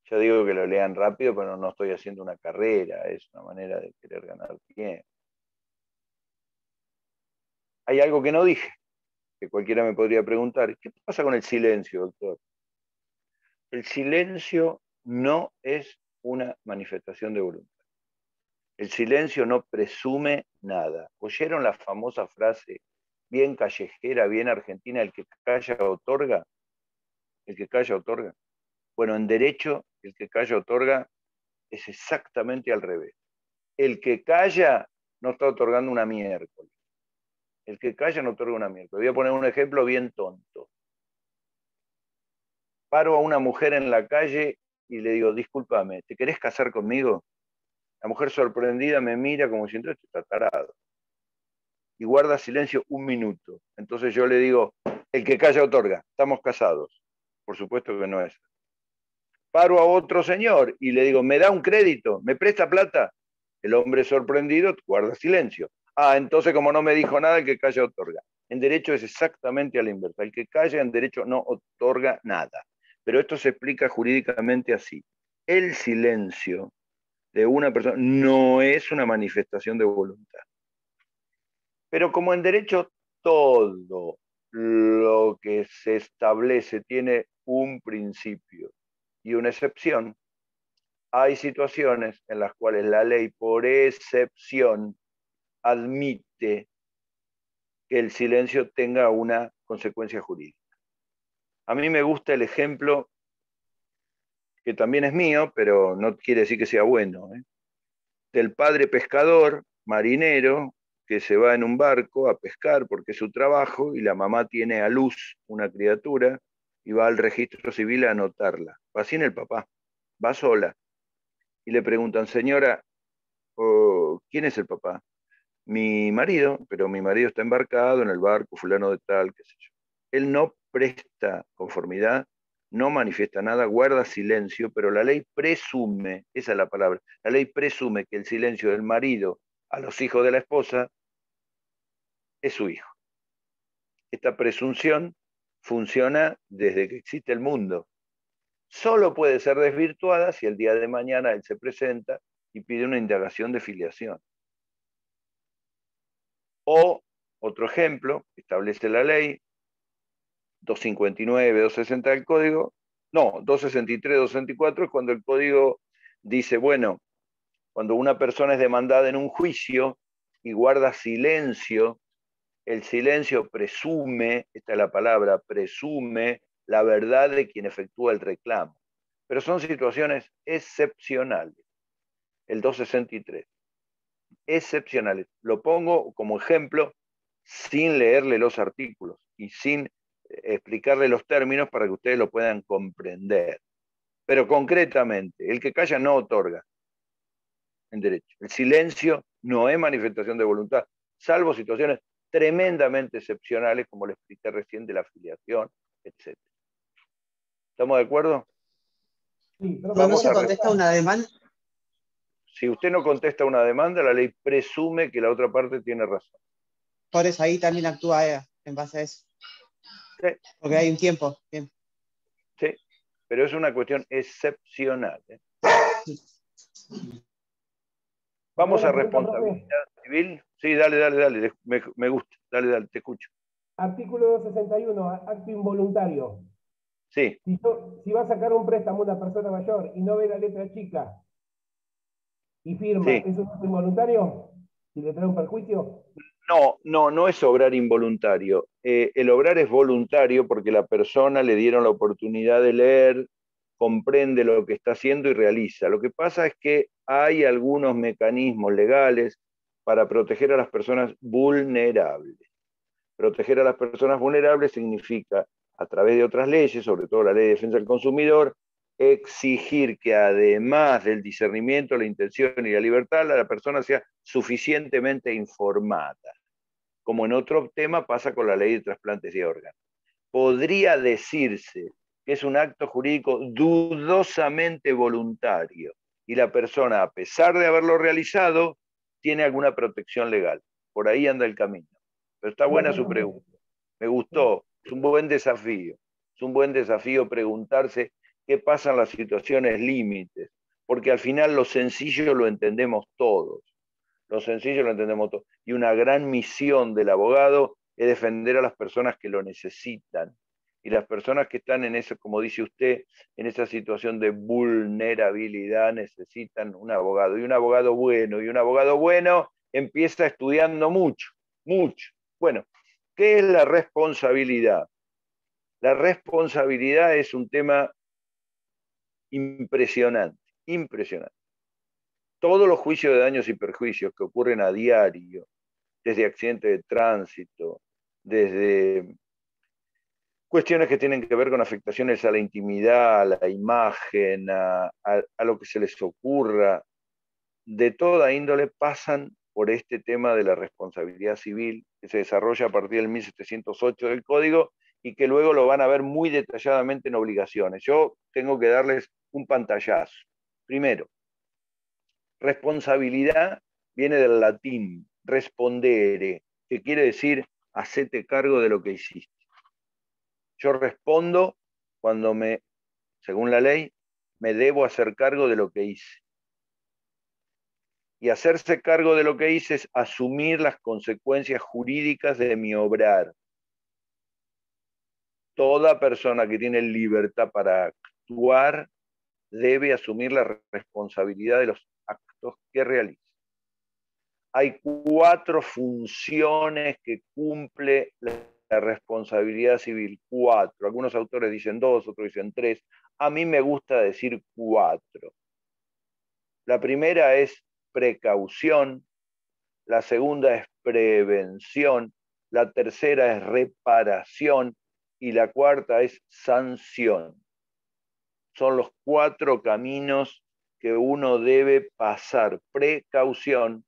Yo digo que lo lean rápido, pero no estoy haciendo una carrera, es una manera de querer ganar tiempo. Hay algo que no dije, que cualquiera me podría preguntar. ¿Qué pasa con el silencio, doctor? El silencio no es una manifestación de voluntad. El silencio no presume nada. ¿Oyeron la famosa frase bien callejera, bien argentina, el que calla otorga? El que calla otorga. Bueno, en derecho, el que calla otorga es exactamente al revés. El que calla no está otorgando una miércoles. El que calla no otorga una miércoles. Voy a poner un ejemplo bien tonto. Paro a una mujer en la calle y le digo, discúlpame, ¿te querés casar conmigo? La mujer sorprendida me mira como diciendo, este está tarado. Y guarda silencio un minuto. Entonces yo le digo, el que calla otorga, estamos casados. Por supuesto que no es. Paro a otro señor y le digo, ¿me da un crédito? ¿Me presta plata? El hombre sorprendido guarda silencio. Ah, entonces como no me dijo nada, el que calla otorga. En derecho es exactamente a la inversa. El que calla en derecho no otorga nada. Pero esto se explica jurídicamente así. El silencio de una persona no es una manifestación de voluntad. Pero como en derecho todo lo que se establece tiene un principio y una excepción, hay situaciones en las cuales la ley por excepción admite que el silencio tenga una consecuencia jurídica. A mí me gusta el ejemplo, que también es mío, pero no quiere decir que sea bueno, del padre pescador, marinero, que se va en un barco a pescar porque es su trabajo, y la mamá tiene a luz una criatura, y va al registro civil a anotarla. Va sin el papá, va sola. Y le preguntan, señora, ¿quién es el papá? Mi marido, pero mi marido está embarcado en el barco fulano de tal, qué sé yo. Él no presta conformidad, no manifiesta nada, guarda silencio, pero la ley presume, esa es la palabra, la ley presume que el silencio del marido a los hijos de la esposa es su hijo. Esta presunción funciona desde que existe el mundo. Solo puede ser desvirtuada si el día de mañana él se presenta y pide una indagación de filiación. O, otro ejemplo, establece la ley 259, 260 del código, no, 263, 264 es cuando el código dice, bueno, cuando una persona es demandada en un juicio y guarda silencio, el silencio presume, esta es la palabra, presume la verdad de quien efectúa el reclamo. Pero son situaciones excepcionales, el 263. Excepcionales. Lo pongo como ejemplo sin leerle los artículos y sin explicarle los términos para que ustedes lo puedan comprender. Pero concretamente, el que calla no otorga en derecho. El silencio no es manifestación de voluntad, salvo situaciones tremendamente excepcionales, como le expliqué recién de la afiliación, etc. ¿Estamos de acuerdo? Sí, pero No Vamos se a contesta una demanda. Si usted no contesta una demanda, la ley presume que la otra parte tiene razón. Por eso ahí también actúa en base a eso. Sí, Porque hay un tiempo. Bien. sí, pero es una cuestión excepcional. Vamos una a pregunta, profe. responsabilidad civil. Sí, dale, me gusta. Dale, te escucho. Artículo 261, acto involuntario. Sí. Si va a sacar un préstamo a una persona mayor y no ve la letra chica y firma, Sí. ¿es un acto involuntario? ¿Si le trae un perjuicio? No es obrar involuntario. El obrar es voluntario porque la persona le dieron la oportunidad de leer, comprende lo que está haciendo y realiza. Lo que pasa es que hay algunos mecanismos legales para proteger a las personas vulnerables. Proteger a las personas vulnerables significa, a través de otras leyes, sobre todo la Ley de Defensa del Consumidor, exigir que además del discernimiento, la intención y la libertad, la persona sea suficientemente informada. Como en otro tema pasa con la Ley de Trasplantes de órganos. Podría decirse que es un acto jurídico dudosamente voluntario y la persona, a pesar de haberlo realizado, tiene alguna protección legal. Por ahí anda el camino. Pero está buena su pregunta. Me gustó. Es un buen desafío. Es un buen desafío preguntarse qué pasa en las situaciones límites. Porque al final lo sencillo lo entendemos todos. Lo sencillo lo entendemos todos. Y una gran misión del abogado es defender a las personas que lo necesitan. Y las personas que están en eso, como dice usted, en esa situación de vulnerabilidad necesitan un abogado. Y un abogado bueno. Y un abogado bueno empieza estudiando mucho, mucho. Bueno, ¿qué es la responsabilidad? La responsabilidad es un tema impresionante, impresionante. Todos los juicios de daños y perjuicios que ocurren a diario, desde accidentes de tránsito, desde cuestiones que tienen que ver con afectaciones a la intimidad, a la imagen, a lo que se les ocurra, de toda índole, pasan por este tema de la responsabilidad civil que se desarrolla a partir del 1708 del Código y que luego lo van a ver muy detalladamente en obligaciones. Yo tengo que darles un pantallazo. Primero, responsabilidad viene del latín respondere, que quiere decir hacete cargo de lo que hiciste. Yo respondo cuando según la ley, me debo hacer cargo de lo que hice. Y hacerse cargo de lo que hice es asumir las consecuencias jurídicas de mi obrar. Toda persona que tiene libertad para actuar debe asumir la responsabilidad de los actos que realiza. hay 4 funciones que cumple la responsabilidad civil. 4. Algunos autores dicen 2, otros dicen 3. A mí me gusta decir 4. La primera es precaución, la segunda es prevención, la tercera es reparación y la cuarta es sanción. Son los 4 caminos que uno debe pasar. Precaución,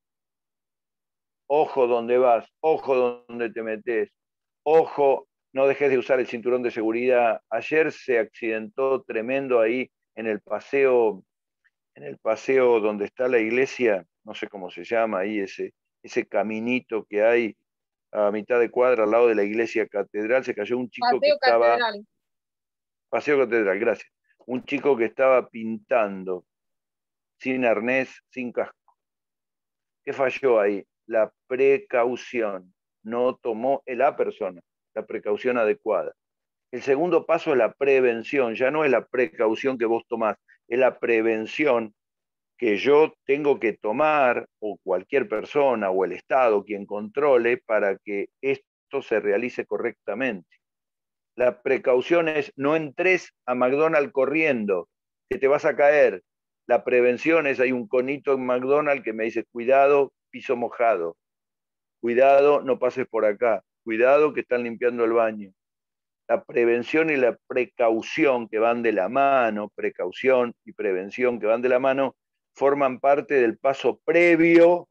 ojo donde vas, ojo donde te metes, ojo, no dejes de usar el cinturón de seguridad. Ayer se accidentó tremendo ahí en el paseo donde está la iglesia, no sé cómo se llama ahí, ese caminito que hay a mitad de cuadra al lado de la iglesia catedral. Se cayó un chico que estaba... Catedral. Paseo Catedral, gracias. Un chico que estaba pintando sin arnés, sin casco. ¿Qué falló ahí? La precaución. No tomó la persona la precaución adecuada. El segundo paso es la prevención. Ya no es la precaución que vos tomás, es la prevención que yo tengo que tomar, o cualquier persona o el Estado, quien controle, para que esto se realice correctamente. La precaución es no entres a McDonald's corriendo, que te vas a caer. La prevención es, hay un conito en McDonald's que me dice, cuidado, piso mojado. Cuidado, no pases por acá. Cuidado que están limpiando el baño. La prevención y la precaución, que van de la mano, precaución y prevención que van de la mano, forman parte del paso previo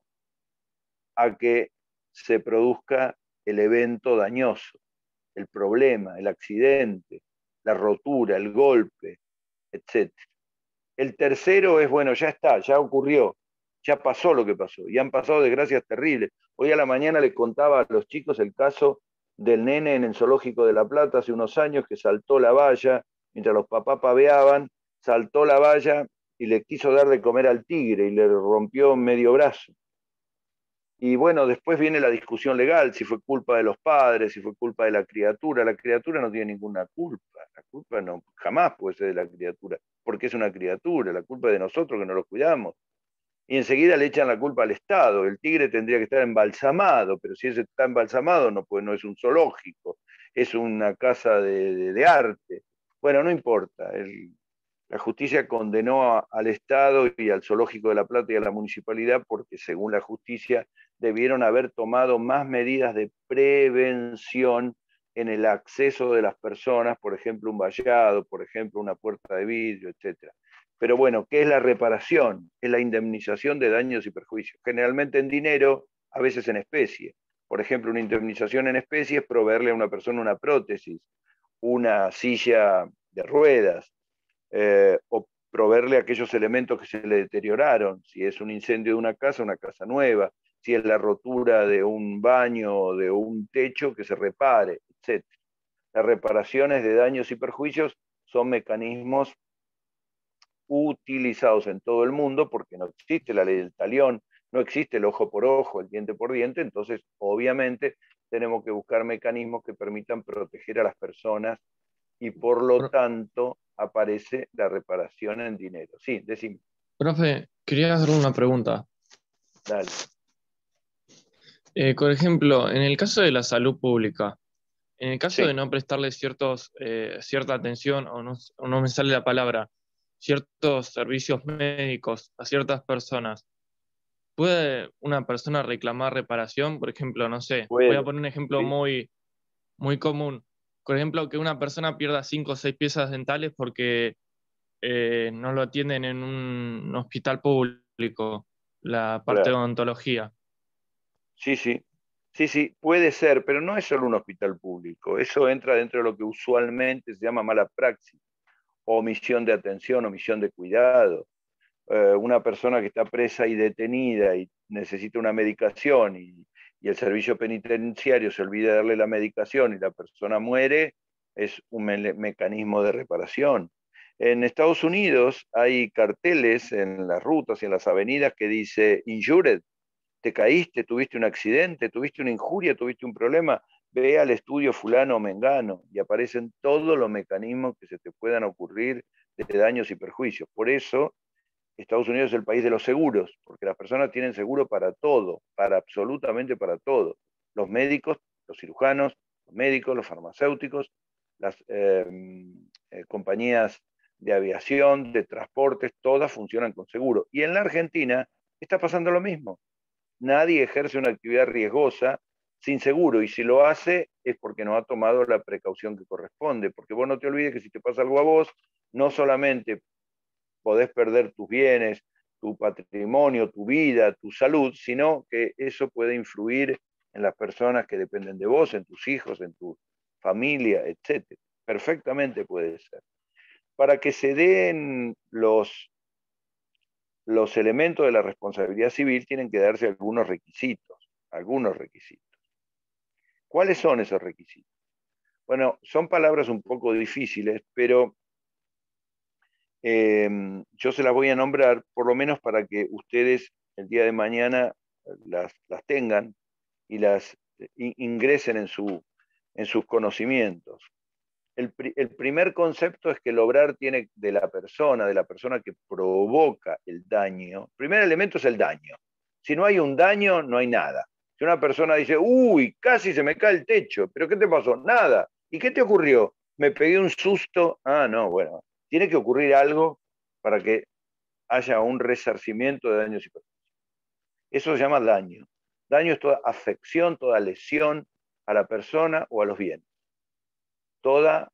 a que se produzca el evento dañoso, el problema, el accidente, la rotura, el golpe, etc. El tercero es, bueno, ya está, ya ocurrió, ya pasó lo que pasó, y han pasado desgracias terribles. Hoy a la mañana les contaba a los chicos el caso del nene en el zoológico de La Plata hace unos años que saltó la valla, mientras los papás paveaban, saltó la valla y le quiso dar de comer al tigre y le rompió medio brazo. Y bueno, después viene la discusión legal, si fue culpa de los padres, si fue culpa de la criatura. La criatura no tiene ninguna culpa, la culpa no, jamás puede ser de la criatura, porque es una criatura, la culpa es de nosotros que no lo cuidamos. Y enseguida le echan la culpa al Estado. El tigre tendría que estar embalsamado, pero si ese está embalsamado no, pues no es un zoológico, es una casa de arte. Bueno, no importa. La justicia condenó al Estado y al Zoológico de La Plata y a la municipalidad porque, según la justicia, debieron haber tomado más medidas de prevención en el acceso de las personas, por ejemplo, un vallado, por ejemplo, una puerta de vidrio, etc. Pero bueno, ¿qué es la reparación? Es la indemnización de daños y perjuicios, generalmente en dinero, a veces en especie. Por ejemplo, una indemnización en especie es proveerle a una persona una prótesis, una silla de ruedas, o proveerle aquellos elementos que se le deterioraron, si es un incendio de una casa nueva, si es la rotura de un baño o de un techo, que se repare, etc. Las reparaciones de daños y perjuicios son mecanismos utilizados en todo el mundo porque no existe la ley del talión, no existe el ojo por ojo, el diente por diente, entonces obviamente tenemos que buscar mecanismos que permitan proteger a las personas y por lo tanto aparece la reparación en dinero. Sí, decime. Profe, quería hacer una pregunta. Dale. Por ejemplo, en el caso de la salud pública, en el caso Sí. de no prestarle cierta atención, o no me sale la palabra, ciertos servicios médicos a ciertas personas, ¿puede una persona reclamar reparación? Por ejemplo, no sé, voy a poner un ejemplo Sí. muy común. Por ejemplo, que una persona pierda 5 o 6 piezas dentales porque no lo atienden en un hospital público, la parte de Claro. odontología. Sí, puede ser, pero no es solo un hospital público. Eso entra dentro de lo que usualmente se llama mala praxis, omisión de atención, omisión de cuidado. Una persona que está presa y detenida y necesita una medicación y el servicio penitenciario se olvida de darle la medicación y la persona muere, es un mecanismo de reparación. En Estados Unidos hay carteles en las rutas y en las avenidas que dice injured, te caíste, tuviste un accidente, tuviste una injuria, tuviste un problema, ve al estudio fulano o mengano, y aparecen todos los mecanismos que se te puedan ocurrir de daños y perjuicios. Por eso Estados Unidos es el país de los seguros, porque las personas tienen seguro para todo, para absolutamente para todo. Los médicos, los cirujanos, los médicos, los farmacéuticos, las compañías de aviación, de transportes, todas funcionan con seguro. Y en la Argentina está pasando lo mismo. Nadie ejerce una actividad riesgosa sin seguro, y si lo hace es porque no ha tomado la precaución que corresponde, porque vos no te olvides que si te pasa algo a vos, no solamente podés perder tus bienes, tu patrimonio, tu vida, tu salud, sino que eso puede influir en las personas que dependen de vos, en tus hijos, en tu familia, etc. Perfectamente puede ser. Para que se den los elementos de la responsabilidad civil, tienen que darse algunos requisitos. ¿Cuáles son esos requisitos? Bueno, son palabras un poco difíciles, pero yo se las voy a nombrar, por lo menos para que ustedes el día de mañana las tengan y las ingresen en sus conocimientos. El primer concepto es que el obrar tiene de la persona que provoca el daño. El primer elemento es el daño. Si no hay un daño, no hay nada. Si una persona dice, uy, casi se me cae el techo, ¿pero qué te pasó? Nada. ¿Y qué te ocurrió? Me pegué un susto. Ah, no, bueno. Tiene que ocurrir algo para que haya un resarcimiento de daños y perjuicios. Eso se llama daño. Daño es toda afección, toda lesión a la persona o a los bienes. Toda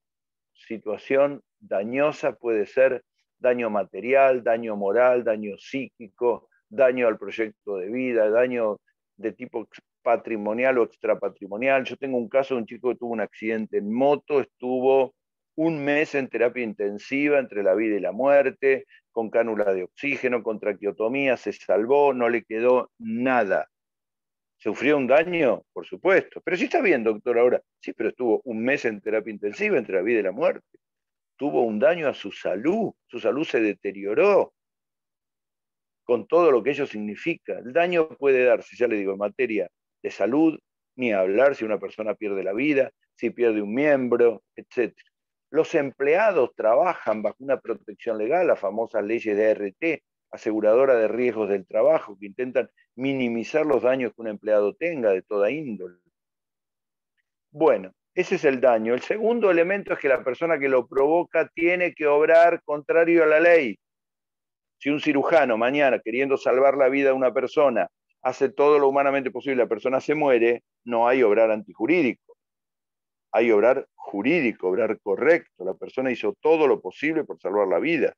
situación dañosa puede ser daño material, daño moral, daño psíquico, daño al proyecto de vida, daño de tipo patrimonial o extrapatrimonial. Yo tengo un caso de un chico que tuvo un accidente en moto, estuvo un mes en terapia intensiva entre la vida y la muerte, con cánula de oxígeno, con traqueotomía, se salvó, no le quedó nada. ¿Sufrió un daño? Por supuesto. Pero sí está bien, doctor, ahora. Sí, pero estuvo un mes en terapia intensiva entre la vida y la muerte. Tuvo un daño a su salud se deterioró con todo lo que ello significa. El daño puede darse, ya le digo, en materia de salud, ni hablar si una persona pierde la vida, si pierde un miembro, etc. Los empleados trabajan bajo una protección legal, las famosas leyes de ART, aseguradora de riesgos del trabajo, que intentan minimizar los daños que un empleado tenga de toda índole. Bueno, ese es el daño. El segundo elemento es que la persona que lo provoca tiene que obrar contrario a la ley. Si un cirujano mañana, queriendo salvar la vida de una persona, hace todo lo humanamente posible, la persona se muere, no hay obrar antijurídico. Hay obrar jurídico, obrar correcto. La persona hizo todo lo posible por salvar la vida.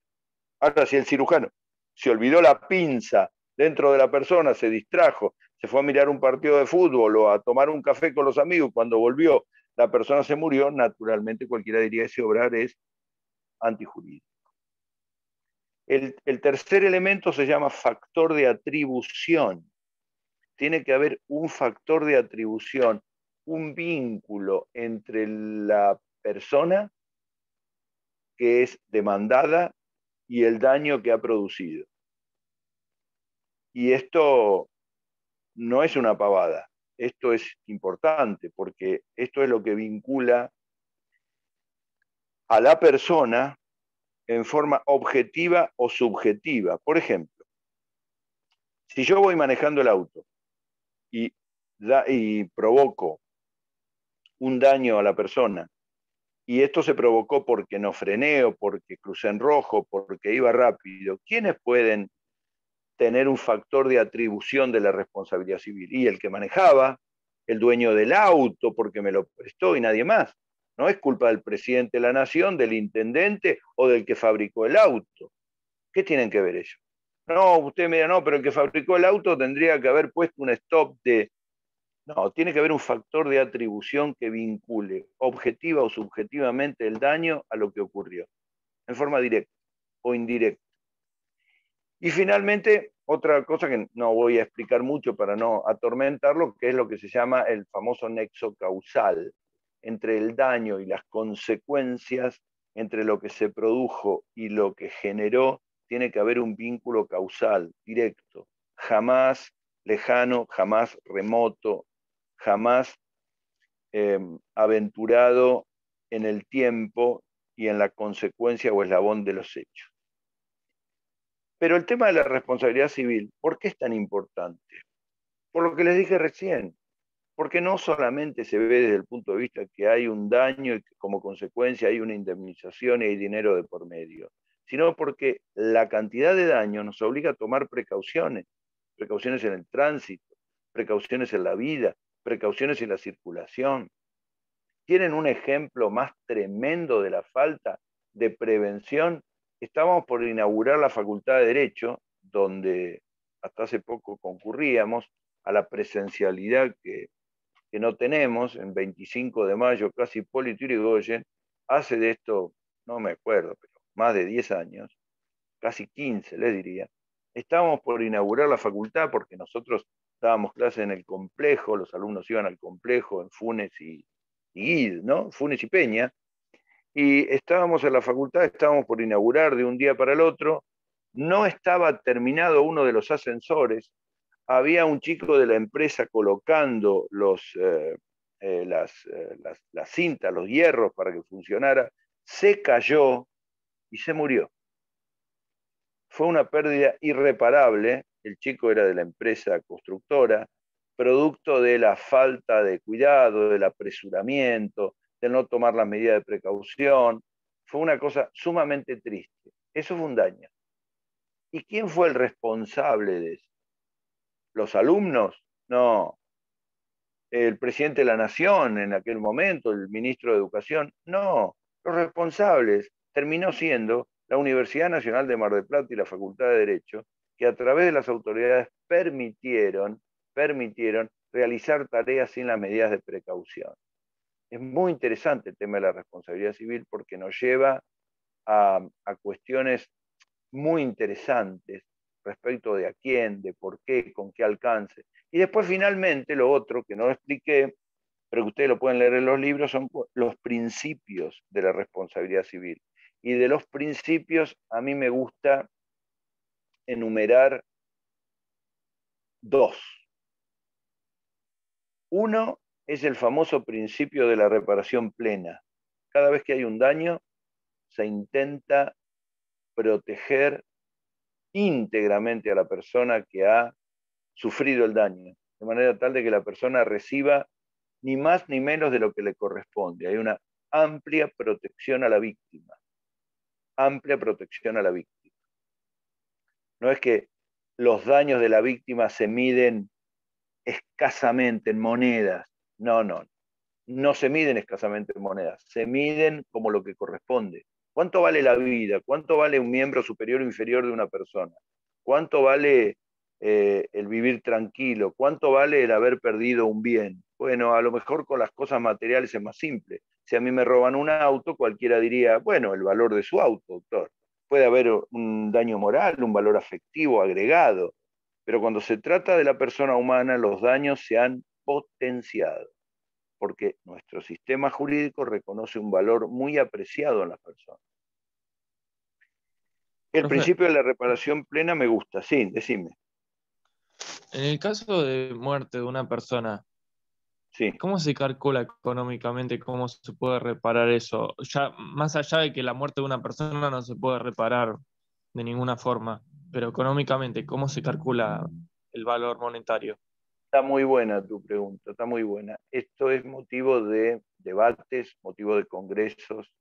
Ahora, si el cirujano se olvidó la pinza dentro de la persona, se distrajo, se fue a mirar un partido de fútbol o a tomar un café con los amigos, cuando volvió la persona se murió, naturalmente cualquiera diría que ese obrar es antijurídico. El tercer elemento se llama factor de atribución. Tiene que haber un factor de atribución, un vínculo entre la persona que es demandada y el daño que ha producido. Y esto no es una pavada, esto es importante porque esto es lo que vincula a la persona en forma objetiva o subjetiva. Por ejemplo, si yo voy manejando el auto y provoco un daño a la persona, y esto se provocó porque no frené o porque crucé en rojo, porque iba rápido, ¿quiénes pueden tener un factor de atribución de la responsabilidad civil? Y el que manejaba, el dueño del auto porque me lo prestó y nadie más. No es culpa del presidente de la nación, del intendente o del que fabricó el auto. ¿Qué tienen que ver ellos? No, usted me dirá, no, pero el que fabricó el auto tendría que haber puesto un stop de... No, tiene que haber un factor de atribución que vincule objetiva o subjetivamente el daño a lo que ocurrió, en forma directa o indirecta. Y finalmente, otra cosa que no voy a explicar mucho para no atormentarlo, que es lo que se llama el famoso nexo causal entre el daño y las consecuencias, entre lo que se produjo y lo que generó, tiene que haber un vínculo causal, directo, jamás lejano, jamás remoto, jamás aventurado en el tiempo y en la consecuencia o eslabón de los hechos. Pero el tema de la responsabilidad civil, ¿por qué es tan importante? Por lo que les dije recién, porque no solamente se ve desde el punto de vista que hay un daño y que como consecuencia hay una indemnización y hay dinero de por medio, sino porque la cantidad de daño nos obliga a tomar precauciones, precauciones en el tránsito, precauciones en la vida, precauciones en la circulación. ¿Tienen un ejemplo más tremendo de la falta de prevención? Estábamos por inaugurar la Facultad de Derecho, donde hasta hace poco concurríamos a la presencialidad que no tenemos, en 25 de mayo, casi Hipólito Yrigoyen, hace de esto, no me acuerdo, pero más de 10 años, casi 15 les diría. Estábamos por inaugurar la facultad porque nosotros dábamos clases en el complejo, los alumnos iban al complejo en Funes y Guid, ¿no? Funes y Peña, y estábamos en la facultad, estábamos por inaugurar de un día para el otro, no estaba terminado uno de los ascensores, había un chico de la empresa colocando las cintas, los hierros para que funcionara, se cayó y se murió. Fue una pérdida irreparable, el chico era de la empresa constructora, producto de la falta de cuidado, del apresuramiento, de no tomar las medidas de precaución. Fue una cosa sumamente triste. Eso fue un daño. ¿Y quién fue el responsable de eso? ¿Los alumnos? No. ¿El presidente de la Nación en aquel momento, el ministro de Educación? No. Los responsables terminó siendo la Universidad Nacional de Mar del Plata y la Facultad de Derecho, que a través de las autoridades permitieron realizar tareas sin las medidas de precaución. Es muy interesante el tema de la responsabilidad civil porque nos lleva a cuestiones muy interesantes respecto de a quién, de por qué, con qué alcance. Y después finalmente lo otro, que no lo expliqué, pero que ustedes lo pueden leer en los libros, son los principios de la responsabilidad civil. Y de los principios a mí me gusta enumerar dos. Uno es el famoso principio de la reparación plena. Cada vez que hay un daño, se intenta proteger íntegramente a la persona que ha sufrido el daño, de manera tal de que la persona reciba ni más ni menos de lo que le corresponde. Hay una amplia protección a la víctima. Amplia protección a la víctima. No es que los daños de la víctima se miden escasamente en monedas. No, no. No se miden escasamente en monedas. Se miden como lo que corresponde. ¿Cuánto vale la vida? ¿Cuánto vale un miembro superior o inferior de una persona? ¿Cuánto vale el vivir tranquilo? ¿Cuánto vale el haber perdido un bien? Bueno, a lo mejor con las cosas materiales es más simple. Si a mí me roban un auto, cualquiera diría, bueno, el valor de su auto, doctor. Puede haber un daño moral, un valor afectivo agregado, pero cuando se trata de la persona humana, los daños se han potenciado, porque nuestro sistema jurídico reconoce un valor muy apreciado en las personas. El Profe, principio de la reparación plena me gusta, sí, decime. en el caso de muerte de una persona, Sí. ¿cómo se calcula económicamente cómo se puede reparar eso? Ya, más allá de que la muerte de una persona no se puede reparar de ninguna forma, pero económicamente, ¿cómo se calcula el valor monetario? Está muy buena tu pregunta, está muy buena. Esto es motivo de debates, motivo de congresos.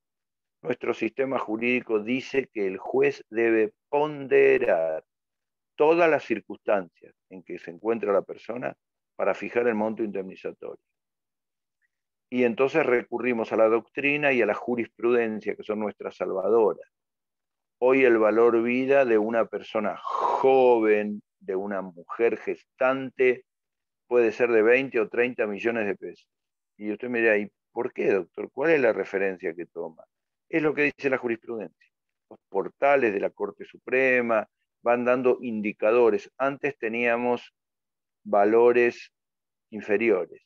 Nuestro sistema jurídico dice que el juez debe ponderar todas las circunstancias en que se encuentra la persona para fijar el monto indemnizatorio. Y entonces recurrimos a la doctrina y a la jurisprudencia, que son nuestras salvadoras. Hoy el valor vida de una persona joven, de una mujer gestante, puede ser de 20 o 30 millones de pesos. Y usted me dirá, ¿y por qué, doctor? ¿Cuál es la referencia que toma? Es lo que dice la jurisprudencia. Los portales de la Corte Suprema van dando indicadores. Antes teníamos valores inferiores,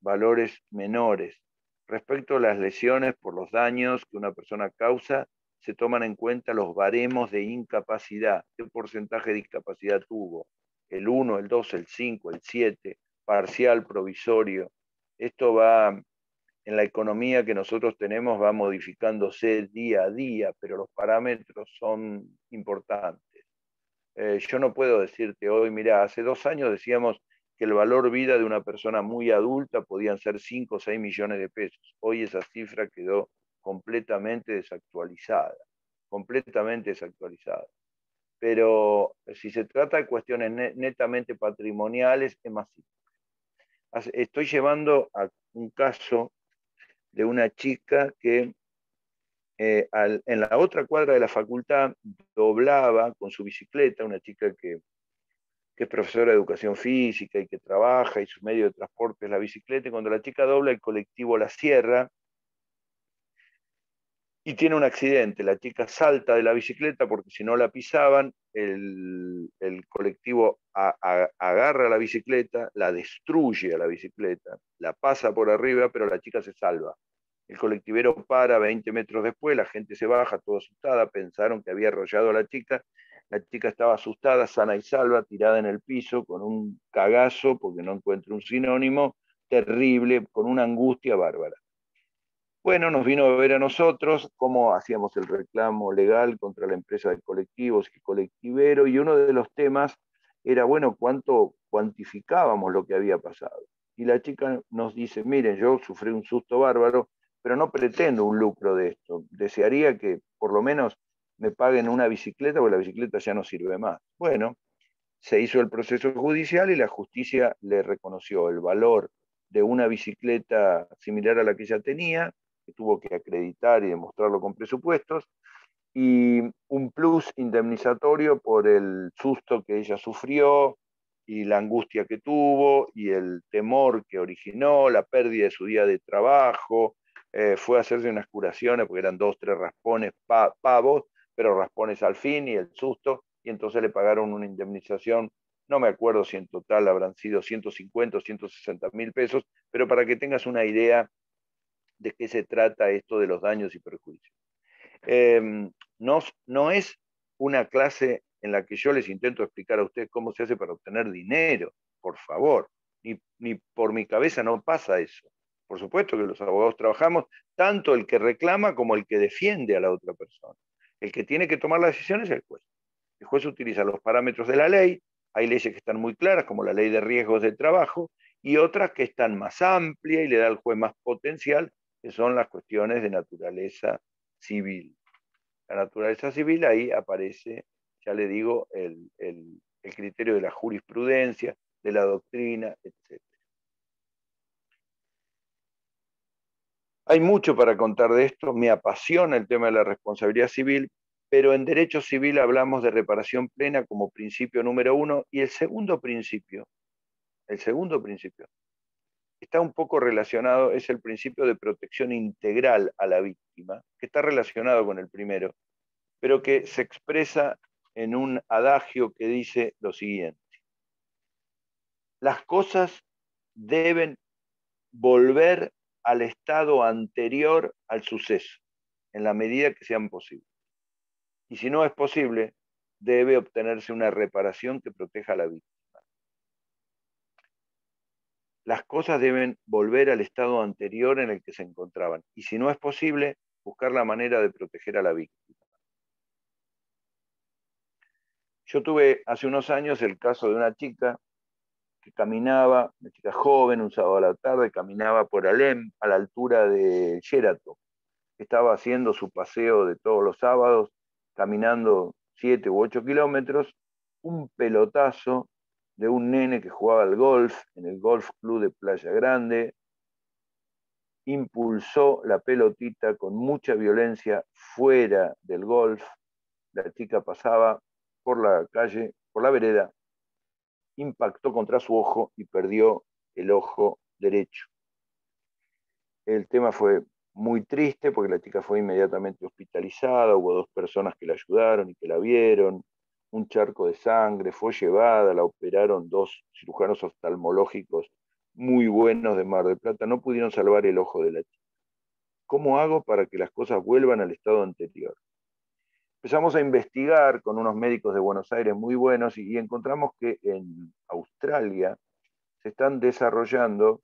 valores menores. Respecto a las lesiones por los daños que una persona causa, se toman en cuenta los baremos de incapacidad. ¿Qué porcentaje de discapacidad tuvo? El 1, el 2, el 5, el 7, parcial, provisorio. Esto va, en la economía que nosotros tenemos, va modificándose día a día, pero los parámetros son importantes. Yo no puedo decirte hoy, mira, hace 2 años decíamos que el valor vida de una persona muy adulta podían ser 5 o 6 millones de pesos. Hoy esa cifra quedó completamente desactualizada, completamente desactualizada. Pero si se trata de cuestiones netamente patrimoniales, es más simple. Estoy llevando a un caso de una chica que en la otra cuadra de la facultad doblaba con su bicicleta, una chica que es profesora de educación física y que trabaja y su medio de transporte es la bicicleta, y cuando la chica dobla el colectivo la cierra y tiene un accidente. La chica salta de la bicicleta porque si no la pisaban, el colectivo agarra la bicicleta, la destruye a la bicicleta, la pasa por arriba, pero la chica se salva. El colectivero para 20 metros después, la gente se baja toda asustada, pensaron que había arrollado a la chica estaba asustada, sana y salva, tirada en el piso, con un cagazo, porque no encuentro un sinónimo, terrible, con una angustia bárbara. Bueno, nos vino a ver a nosotros cómo hacíamos el reclamo legal contra la empresa de colectivos y colectivero, y uno de los temas era, bueno, cuánto cuantificábamos lo que había pasado. Y la chica nos dice, miren, yo sufrí un susto bárbaro, pero no pretendo un lucro de esto. Desearía que por lo menos me paguen una bicicleta, porque la bicicleta ya no sirve más. Bueno, se hizo el proceso judicial y la justicia le reconoció el valor de una bicicleta similar a la que ella tenía, que tuvo que acreditar y demostrarlo con presupuestos, y un plus indemnizatorio por el susto que ella sufrió y la angustia que tuvo y el temor que originó, la pérdida de su día de trabajo. Fue a hacerse unas curaciones porque eran 2, 3 raspones pavos, pero raspones al fin y el susto, y entonces le pagaron una indemnización, no me acuerdo si en total habrán sido 150 o 160 mil pesos, pero para que tengas una idea de qué se trata esto de los daños y perjuicios. No es una clase en la que yo les intento explicar a ustedes cómo se hace para obtener dinero, por favor, ni por mi cabeza no pasa eso. Por supuesto que los abogados trabajamos, tanto el que reclama como el que defiende a la otra persona. El que tiene que tomar la decisión es el juez. El juez utiliza los parámetros de la ley, hay leyes que están muy claras, como la ley de riesgos del trabajo, y otras que están más amplias y le da al juez más potencial, que son las cuestiones de naturaleza civil. La naturaleza civil, ahí aparece, ya le digo, el criterio de la jurisprudencia, de la doctrina, etc. Hay mucho para contar de esto, me apasiona el tema de la responsabilidad civil, pero en derecho civil hablamos de reparación plena como principio número 1, y el segundo principio está un poco relacionado, es el principio de protección integral a la víctima, que está relacionado con el primero, pero que se expresa en un adagio que dice lo siguiente: las cosas deben volver al estado anterior al suceso, en la medida que sean posibles. Y si no es posible, debe obtenerse una reparación que proteja a la víctima. Las cosas deben volver al estado anterior en el que se encontraban. Y si no es posible, buscar la manera de proteger a la víctima. Yo tuve hace unos años el caso de una chica que caminaba, una chica joven, un sábado a la tarde, caminaba por Alem, a la altura de Sheraton. Estaba haciendo su paseo de todos los sábados, caminando 7 u 8 kilómetros, un pelotazo de un nene que jugaba al golf en el Golf Club de Playa Grande, impulsó la pelotita con mucha violencia fuera del golf. La chica pasaba por la calle, por la vereda, impactó contra su ojo y perdió el ojo derecho. El tema fue muy triste porque la chica fue inmediatamente hospitalizada, hubo 2 personas que la ayudaron y que la vieron, un charco de sangre, fue llevada, la operaron 2 cirujanos oftalmológicos muy buenos de Mar del Plata, no pudieron salvar el ojo de la chica. ¿Cómo hago para que las cosas vuelvan al estado anterior? Empezamos a investigar con unos médicos de Buenos Aires muy buenos y encontramos que en Australia se están desarrollando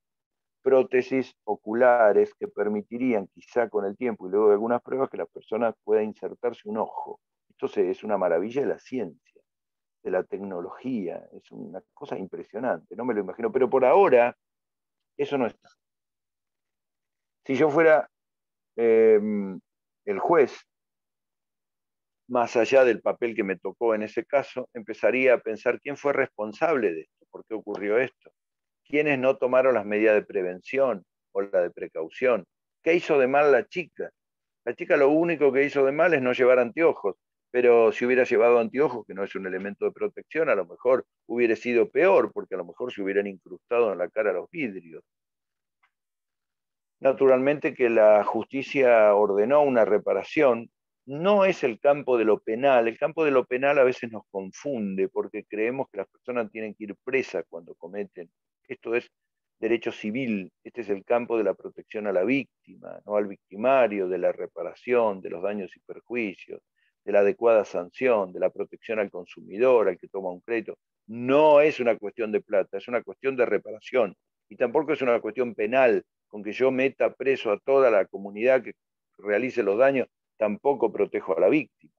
prótesis oculares que permitirían, quizá con el tiempo y luego de algunas pruebas, que la persona pueda insertarse un ojo. Esto es una maravilla de la ciencia. de la tecnología. Es una cosa impresionante, no me lo imagino. Pero por ahora, eso no está. Si yo fuera el juez, más allá del papel que me tocó en ese caso, empezaría a pensar quién fue responsable de esto, por qué ocurrió esto, quiénes no tomaron las medidas de prevención o la de precaución, qué hizo de mal la chica. La chica lo único que hizo de mal es no llevar anteojos, pero si hubiera llevado anteojos, que no es un elemento de protección, a lo mejor hubiera sido peor, porque a lo mejor se hubieran incrustado en la cara los vidrios. Naturalmente que la justicia ordenó una reparación. No es el campo de lo penal. El campo de lo penal a veces nos confunde porque creemos que las personas tienen que ir presas cuando cometen. Esto es derecho civil. Este es el campo de la protección a la víctima, no al victimario, de la reparación, de los daños y perjuicios, de la adecuada sanción, de la protección al consumidor, al que toma un crédito. No es una cuestión de plata, es una cuestión de reparación. Y tampoco es una cuestión penal, con que yo meta preso a toda la comunidad que realice los daños, tampoco protejo a la víctima.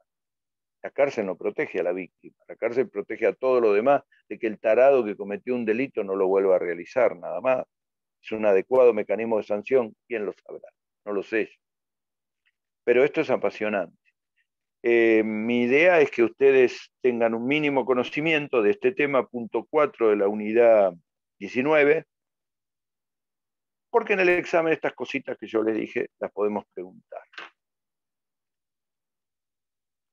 La cárcel no protege a la víctima, la cárcel protege a todo lo demás, de que el tarado que cometió un delito no lo vuelva a realizar, nada más. Es un adecuado mecanismo de sanción, ¿quién lo sabrá? No lo sé yo. Pero esto es apasionante. Mi idea es que ustedes tengan un mínimo conocimiento de este tema, punto 4 de la unidad 19, porque en el examen estas cositas que yo les dije las podemos preguntar.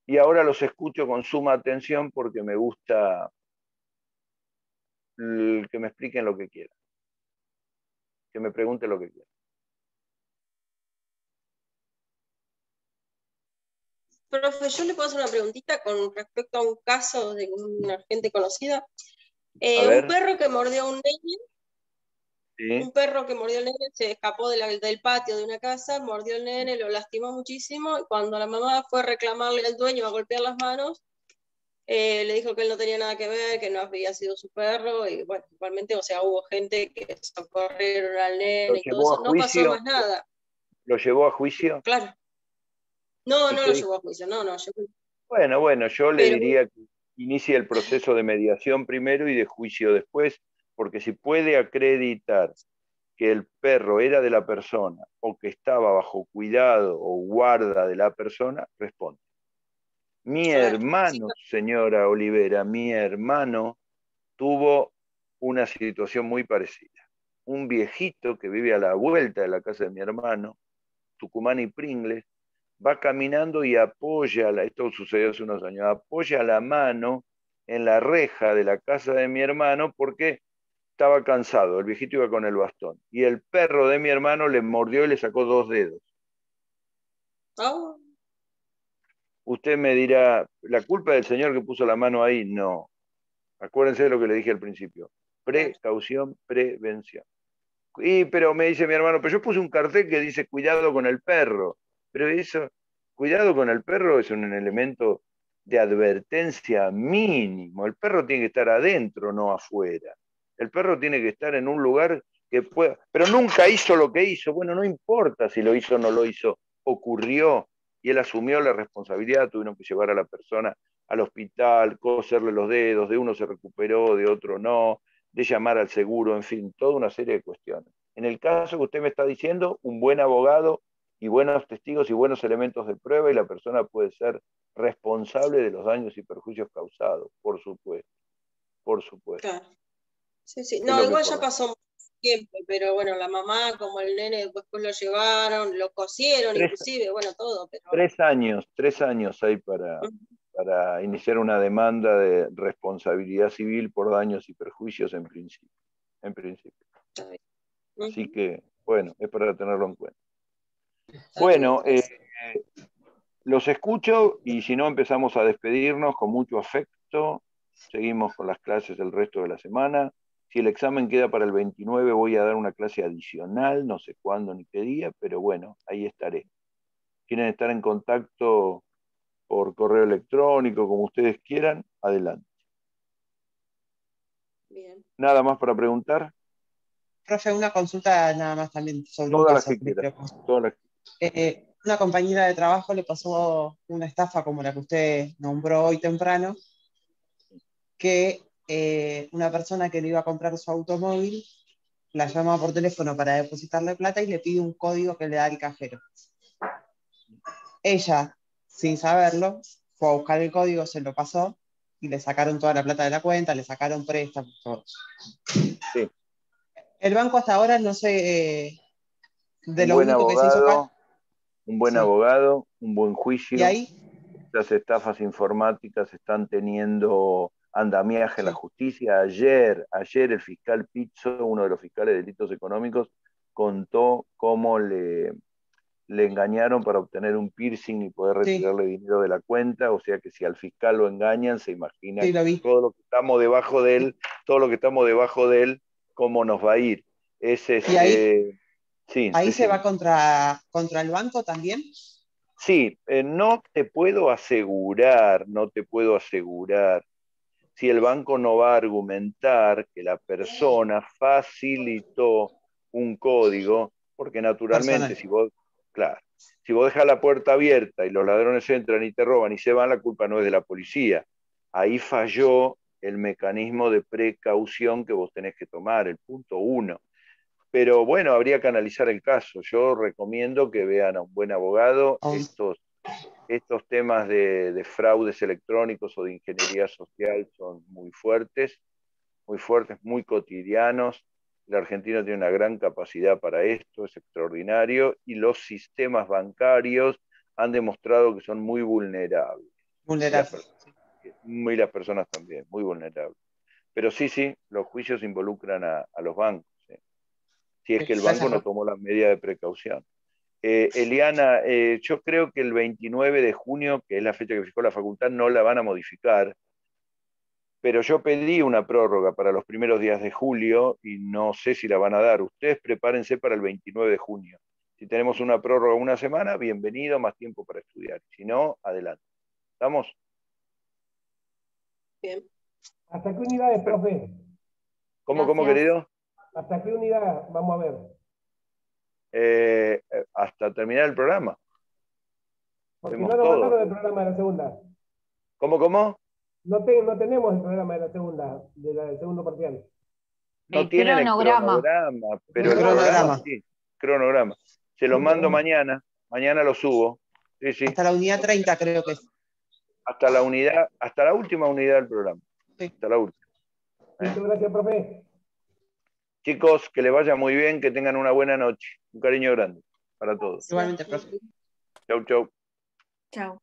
Y ahora los escucho con suma atención porque me gusta que me expliquen lo que quieran, que me pregunten lo que quieran. Profe, yo le puedo hacer una preguntita con respecto a un caso de una gente conocida. Un perro que mordió a un nene. ¿Sí? Un perro que mordió al nene, se escapó del patio de una casa, mordió al nene, lo lastimó muchísimo, y cuando la mamá fue a reclamarle al dueño, a golpear las manos, le dijo que él no tenía nada que ver, que no había sido su perro, y bueno, igualmente, o sea, hubo gente que socorrieron al nene y todo eso, no pasó más nada. ¿Lo llevó a juicio? Claro. No, no lo llevó a juicio, no. Bueno, yo le diría que inicie el proceso de mediación primero y de juicio después, porque si puede acreditar que el perro era de la persona o que estaba bajo cuidado o guarda de la persona, responde. Mi hermano, señora Olivera, mi hermano tuvo una situación muy parecida. Un viejito que vive a la vuelta de la casa de mi hermano, Tucumán y Pringles, va caminando y apoya, esto sucedió hace unos años, apoya la mano en la reja de la casa de mi hermano porque estaba cansado, el viejito iba con el bastón, y el perro de mi hermano le mordió y le sacó 2 dedos. Oh. Usted me dirá, ¿la culpa del señor que puso la mano ahí? No. Acuérdense de lo que le dije al principio. Precaución, prevención. Pero me dice mi hermano, pero yo puse un cartel que dice cuidado con el perro. Pero eso, cuidado con el perro es un elemento de advertencia mínimo. El perro tiene que estar adentro, no afuera. El perro tiene que estar en un lugar que pueda... Pero nunca hizo lo que hizo. Bueno, no importa si lo hizo o no lo hizo. Ocurrió y él asumió la responsabilidad. Tuvieron que llevar a la persona al hospital, coserle los dedos. De uno se recuperó, de otro no. De llamar al seguro, en fin, toda una serie de cuestiones. En el caso que usted me está diciendo, un buen abogado y buenos testigos y buenos elementos de prueba y la persona puede ser responsable de los daños y perjuicios causados, por supuesto. Por supuesto. Claro. Sí. No, igual ya pasó mucho tiempo, pero bueno, la mamá, como el nene, después lo llevaron, lo cosieron, inclusive, bueno, todo. Pero... 3 años hay para iniciar una demanda de responsabilidad civil por daños y perjuicios en principio. Así que, bueno, es para tenerlo en cuenta. Bueno, los escucho y si no empezamos a despedirnos con mucho afecto. Seguimos con las clases el resto de la semana. Si el examen queda para el 29, voy a dar una clase adicional, no sé cuándo ni qué día, pero bueno, ahí estaré. ¿Quieren estar en contacto por correo electrónico, como ustedes quieran? Adelante. Bien. ¿Nada más para preguntar? Profe, una consulta nada más también sobre todas un las caso. Que quieran. Todas las que... Una compañera de trabajo le pasó una estafa como la que usted nombró hoy temprano. que una persona que le iba a comprar su automóvil la llama por teléfono para depositarle plata y le pide un código que le da el cajero. Ella, sin saberlo, fue a buscar el código, se lo pasó y le sacaron toda la plata de la cuenta, le sacaron préstamos, todo. Sí. El banco hasta ahora no sé de Un lo buen único que se hizo acá. Un buen Sí. abogado, un buen juicio. Y ahí, las estafas informáticas están teniendo andamiaje en la justicia. Ayer el fiscal Pizzo, uno de los fiscales de delitos económicos, contó cómo le engañaron para obtener un piercing y poder retirarle dinero de la cuenta. O sea que si al fiscal lo engañan, se imagina todo lo que estamos debajo de él, cómo nos va a ir. Y ahí, ahí se va contra el banco también. Sí, no te puedo asegurar si el banco no va a argumentar que la persona facilitó un código, porque naturalmente si vos dejas la puerta abierta y los ladrones entran y te roban y se van, la culpa no es de la policía. Ahí falló el mecanismo de precaución que vos tenés que tomar, el punto 1. Pero bueno, habría que analizar el caso. Yo recomiendo que vean a un buen abogado. Estos temas de fraudes electrónicos o de ingeniería social son muy fuertes, muy cotidianos. El argentino tiene una gran capacidad para esto, es extraordinario, y los sistemas bancarios han demostrado que son muy vulnerables. Y las personas también, muy vulnerables. Pero sí, los juicios involucran a los bancos. Si es que el banco no tomó las medidas de precaución. Eliana, yo creo que el 29 de junio, que es la fecha que fijó la facultad, no la van a modificar, pero yo pedí una prórroga para los primeros días de julio y no sé si la van a dar. Ustedes prepárense para el 29 de junio. Si tenemos una prórroga una semana, bienvenido, más tiempo para estudiar. Si no, adelante. ¿Estamos? Bien. ¿Hasta qué unidades, profe? ¿Cómo, querido? ¿Hasta qué unidad vamos a ver? Hasta terminar el programa. Porque no nos mandaron el programa de la segunda. ¿Cómo? No tenemos el programa de la segunda, del segundo parcial. No tienen el cronograma, pero el cronograma sí, cronograma. Se los mando mañana lo subo. Sí. Hasta la unidad 30 creo que es. Hasta la última unidad del programa. Sí. Hasta la última. Muchas gracias, profe. Chicos, que les vaya muy bien, que tengan una buena noche. Un cariño grande para todos. Igualmente, profe. Chau. Chau.